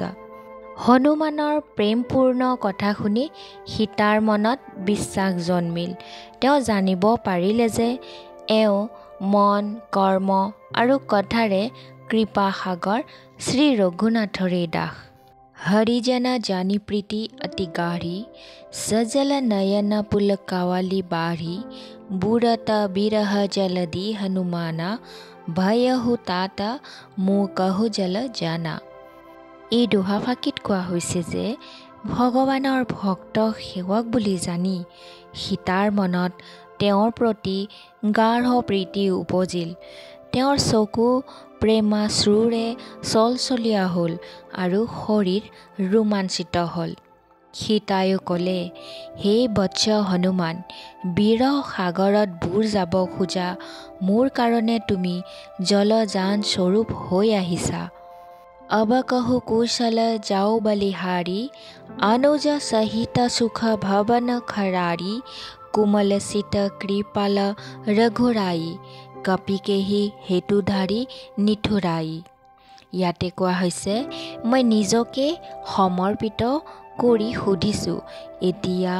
হনুমানৰ প্ৰেমপূৰ্ণ কথা শুনি সীতাৰ মনত বিশ্বাস জন্মিল। তেওঁ জানিব পাৰিলে যে এওঁ মন কৰ্ম আৰু কথাৰে কৃপা সাগৰ শ্ৰী ৰঘুনাথৰেই দাস। হৰিজন জানি প্ৰীতি অতি গাঢ়ি সজল নয়ন পুল কাৱালি বাঢ়ি বুঢ়ত বিৰহ জলদি হনুমানা ভয়হু তাত মো কহু জল জানা। এই দোহাফাকিত কোৱা হৈছে যে ভগৱানৰ ভক্ত সেৱক বুলি জানি সীতাৰ মনত তেওঁৰ প্ৰতি গাঢ় প্ৰীতি উপজিল। তেওঁৰ চকু প্ৰেমাশ্ৰুৰে চলচলীয়া হ'ল আৰু শৰীৰ ৰোমাঞ্চিত হ'ল। সীতায়ো ক'লে, হে বৎস হনুমান, বিৰহ সাগৰত বুৰ যাব খোজা মোৰ কাৰণে তুমি জলযান স্বৰূপ হৈ আহিছা। অব কহু কুশল যাও বলিহাৰী, অনুজ সহিত সুখ ভৱন খৰাৰী, কোমল চিত কৃপাল ৰঘুৰায়ী, কপিকেহি হেতুধাৰী নিঠুৰায়ী। ইয়াতে কোৱা হৈছে, মই নিজকে সমৰ্পিত কৰি সুধিছোঁ, এতিয়া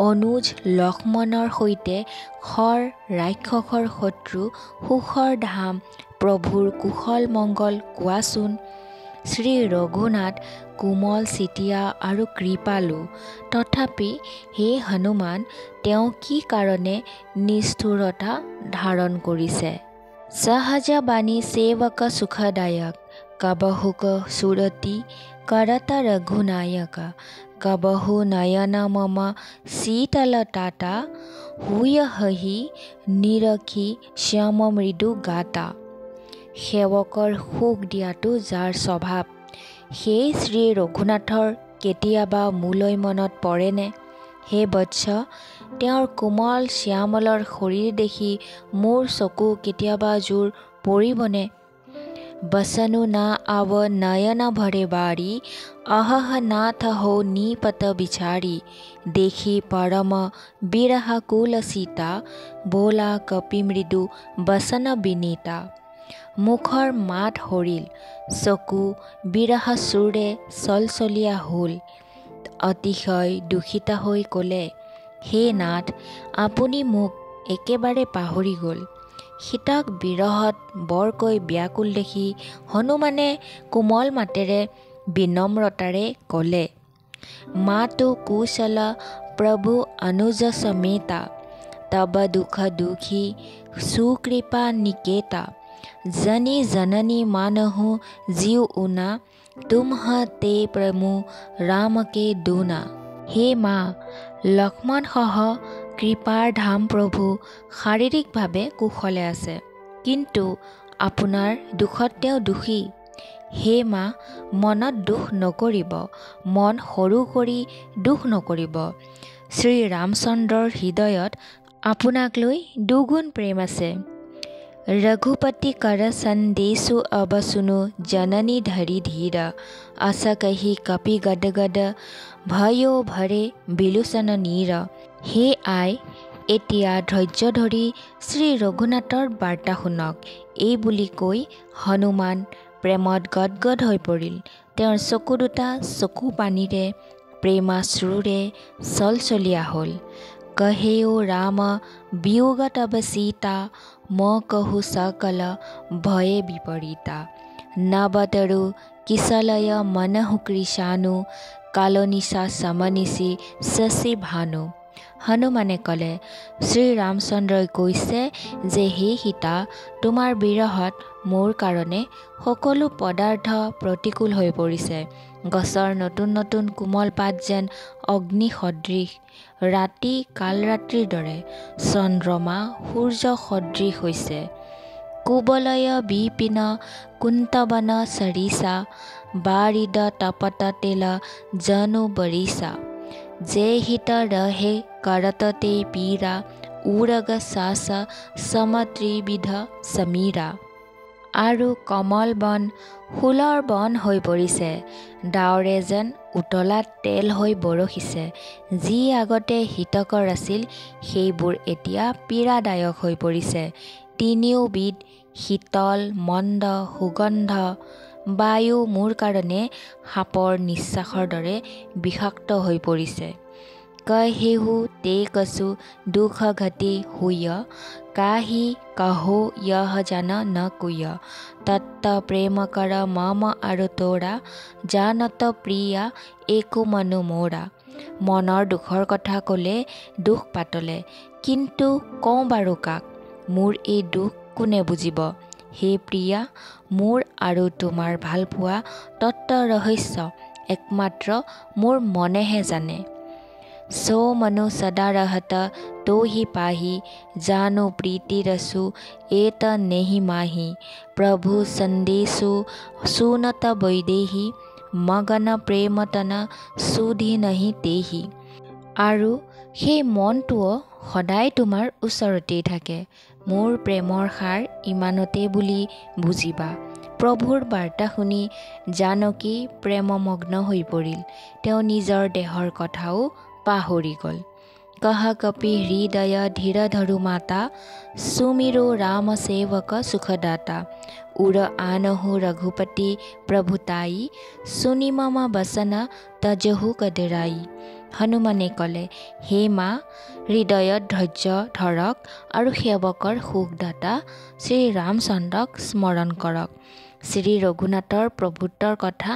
অনুজ লক্ষ্মণৰ সৈতে খৰ ৰাক্ষসৰ শত্ৰু সুখৰ ধাম প্ৰভুৰ কুশল মংগল কোৱাচোন। শ্ৰী ৰঘুনাথ কোমল চিতীয়া আৰু কৃপালু, তথাপি হে হনুমান, তেওঁ কি কাৰণে নিষ্ঠুৰতা ধাৰণ কৰিছে? সহজ বাণী সেৱক সুখদায়ক, কবহুক সুৰতি करत रघुनायक, कबहु नयन मम शीतल टाटा, हुय हहि निरखी শ্যাম মৃদু গাতা। সেৱকৰ সুখ দিয়াটো যাৰ স্বভাৱ, সেই শ্ৰী ৰঘুনাথৰ কেতিয়াবা মোলৈ মনত পৰেনে? হে বৎস, তেওঁৰ কোমল শ্যামলৰ শৰীৰ দেখি মোৰ চকু কেতিয়াবা জোৰ পৰিবনে? बसनु ना आव नयन भरे बारी, अहह नाथ हो नीपत बिचारी, देखी परम बिरह कुल सीता, बोला कपि मृदु बसन बिनीता। মুখৰ মাত সৰিল, চকু বিৰহ চুৰে চলচলীয়া হ'ল। অতিশয় দুখিত হৈ ক'লে, হে নাথ, আপুনি মোক একেবাৰে পাহৰি গ'ল। সীতাক বিৰহত বৰকৈ ব্যাকুল দেখি হনুমানে কোমল মাতেৰে বিনম্ৰতাৰে ক'লে, মাতু কুশল প্ৰভু অনুজ সমেতা, তব দুখ দুখী সুকৃপা নিকেতা, জনি জননী মানহু জীৱ উনা, তুমহ তে প্ৰমু ৰামকে দুনা। হে মা, লক্ষ্মণসহ কৃপাৰ ধাম প্ৰভু শাৰীৰিকভাৱে কুশলে আছে, কিন্তু আপোনাৰ দুখত তেওঁ দুখী। হে মা, মনত দুখ নকৰিব, মন সৰু কৰি দুখ নকৰিব। শ্ৰী ৰামচন্দ্ৰৰ হৃদয়ত আপোনাক লৈ দুগুণ প্ৰেম আছে। ৰঘুপতি कर संदेशु अब सुनु, जननी धरि धीर, अस कहि कपि गदगद, भयो भरे বিলোচন নীৰ। হে আই, এতিয়া ধৈৰ্য ধৰি শ্ৰী ৰঘুনাথৰ বাৰ্তা শুনক। এই বুলি কৈ হনুমান প্ৰেমত গদগদ হৈ পৰিল। তেওঁৰ চকু দুটা চকু পানীৰে প্ৰেমাশ্ৰুৰে চলচলীয়া হ'ল। কহেও ৰাম বিয়োগ তব সীতা, ম কহু সকল ভয়ে বিপৰীতা, নৱতৰু কিশলয় মনহু কৃষাণু, কালনিশা সমনিশি শশী ভানু। হনুমানে ক'লে, শ্ৰী ৰামচন্দ্ৰই কৈছে যে হে সীতা, তোমাৰ বিৰহত মোৰ কাৰণে সকলো পদাৰ্থ প্ৰতিকূল হৈ পৰিছে। গছৰ নতুন নতুন কোমল পাত যেন অগ্নি সদৃশ, ৰাতি কালৰাত্ৰিৰ দৰে, চন্দ্ৰমা সূৰ্য সদৃশ হৈছে। কুবলয় বিপিন কুন্তবন সৰিষা, বাৰিদ তপত তেল জনু বৰিষা, যে হিত ৰহে करत ते पीरा, उरग सास समत्रिविध সমীৰা। আৰু কমল বন ফুলৰ বন হৈ পৰিছে, ডাৱৰে যেন উতলাত তেল হৈ বৰষিছে। যি আগতে হিতকৰ আছিল, সেইবোৰ এতিয়া পীড়াদায়ক হৈ পৰিছে। তিনিওবিধ শীতল মন্দ সুগন্ধ বায়ু মোৰ কাৰণে সাপৰ নিশ্বাসৰ দৰে বিষাক্ত হৈ পৰিছে। কহেহু ते कसु दुख घटी हुय, काहि कहो यह जन न कुय, तत्त प्रेम कर मम আৰু তোৰা, জানত প্ৰিয়া একো মনু মোৰা। মনৰ দুখৰ কথা ক'লে দুখ পাতলে, কিন্তু কওঁ বাৰু কাক, মোৰ এই দুখ কোনে বুজিব? হে প্ৰিয়া, মোৰ আৰু তোমাৰ ভালপোৱা তত্ত্ব ৰহস্য একমাত্ৰ মোৰ মনেহে জানে। सो मनु सदा रहत तो ही पाही, जानो प्रीति रसु एत नेहि माही, प्रभु संदेशु सुनत वैदेही, মগন প্ৰেমতন সুধি নহি তেহি। আৰু সেই মনটোও সদায় তোমাৰ ওচৰতেই থাকে। মোৰ প্ৰেমৰ সাৰ ইমানতে বুলি বুজিবা। প্ৰভুৰ বাৰ্তা শুনি জানকী প্ৰেমমগ্ন হৈ পৰিল। তেওঁ নিজৰ দেহৰ কথাও পাহৰি গ'ল। কহ কপি হৃদয় ধীৰ ধৰু মাতা, সুমিৰো ৰাম সেৱক সুখদাতা। উৰ আনহু ৰঘুপতি প্ৰভুতাই, শুনি মম বচন তজহু কদৰাই। হনুমানে ক'লে, হে মা, হৃদয়ত ধৈৰ্য ধৰক আৰু সেৱকৰ সুখদাতা শ্ৰী ৰামচন্দ্ৰক স্মৰণ কৰক। শ্ৰী ৰঘুনাথৰ প্ৰভুত্বৰ কথা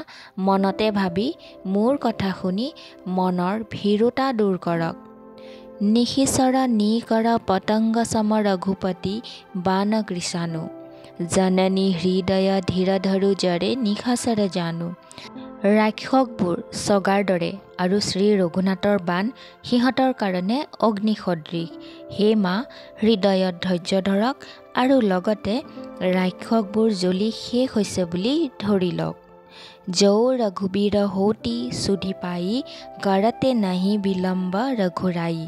মনতে ভাবি মোৰ কথা শুনি মনৰ ভীৰুতা দূৰ কৰক। নিশিচৰ নিকৰ পতংগ সম ৰঘুপতি বান কৃষাণু, জননী হৃদয় ধীৰ ধৰু জৰে নিশাচৰ জানো। ৰাক্ষসবোৰ চগাৰ দৰে আৰু শ্ৰী ৰঘুনাথৰ বাণ সিহঁতৰ কাৰণে অগ্নি সদৃশ। হে মা, হৃদয়ত ধৈৰ্য ধৰক আৰু লগতে ৰাক্ষসবোৰ জ্বলি শেষ হৈছে বুলি ধৰি লওক। যৌ ৰঘুবীৰ হৌতি সুধি পাই, কৰতে নাহি বিলম্ব ৰঘুৰাই।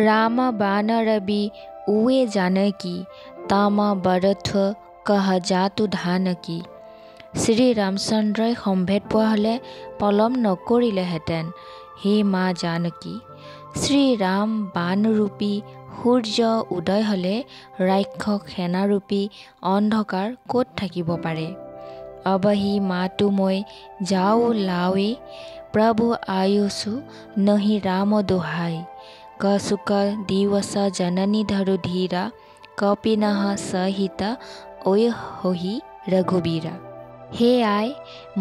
ৰাম বান ৰবি উৱে জানকী, তাম বৰথ কহ জাতু ধানকী। শ্ৰী ৰামচন্দ্ৰই সম্ভেদ পোৱা হ'লে পলম নকৰিলেহেঁতেন। হে মা জানকী, শ্ৰীৰাম বানৰূপী সূৰ্য উদয় হ'লে ৰাক্ষস সেনাৰূপী অন্ধকাৰ ক'ত থাকিব পাৰে। অবহি মাতো মই যাওঁ লাৱে, প্ৰভু আয়ুষু নহি ৰাম দোহাই। কচুক দিৱস জননী ধৰু ধীৰা, কপিনঃ সহিত ঐহহি ৰঘুবীৰা। হে আই,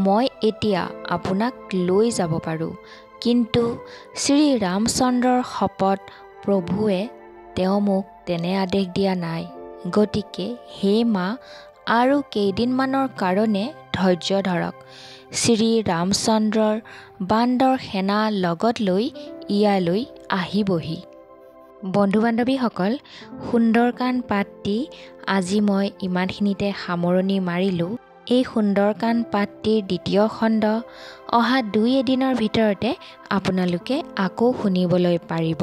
মই এতিয়া আপোনাক লৈ যাব পাৰোঁ, কিন্তু শ্ৰী ৰামচন্দ্ৰৰ শপত প্ৰভুৱে তেওঁ মোক তেনে আদেশ দিয়া নাই। গতিকে হে মা, আৰু কেইদিনমানৰ কাৰণে ধৈৰ্য ধৰক। শ্ৰী ৰামচন্দ্ৰৰ বান্দৰ সেনা লগত লৈ ইয়ালৈ আহিবহি। বন্ধু বান্ধৱীসকল, সুন্দৰকাণ্ড পাঠটি আজি মই ইমানখিনিতে সামৰণি মাৰিলোঁ। এই সুন্দৰকাণ্ড পাঠটিৰ দ্বিতীয় খণ্ড অহা 2 এদিনৰ ভিতৰতে আপোনালোকে আকৌ শুনিবলৈ পাৰিব।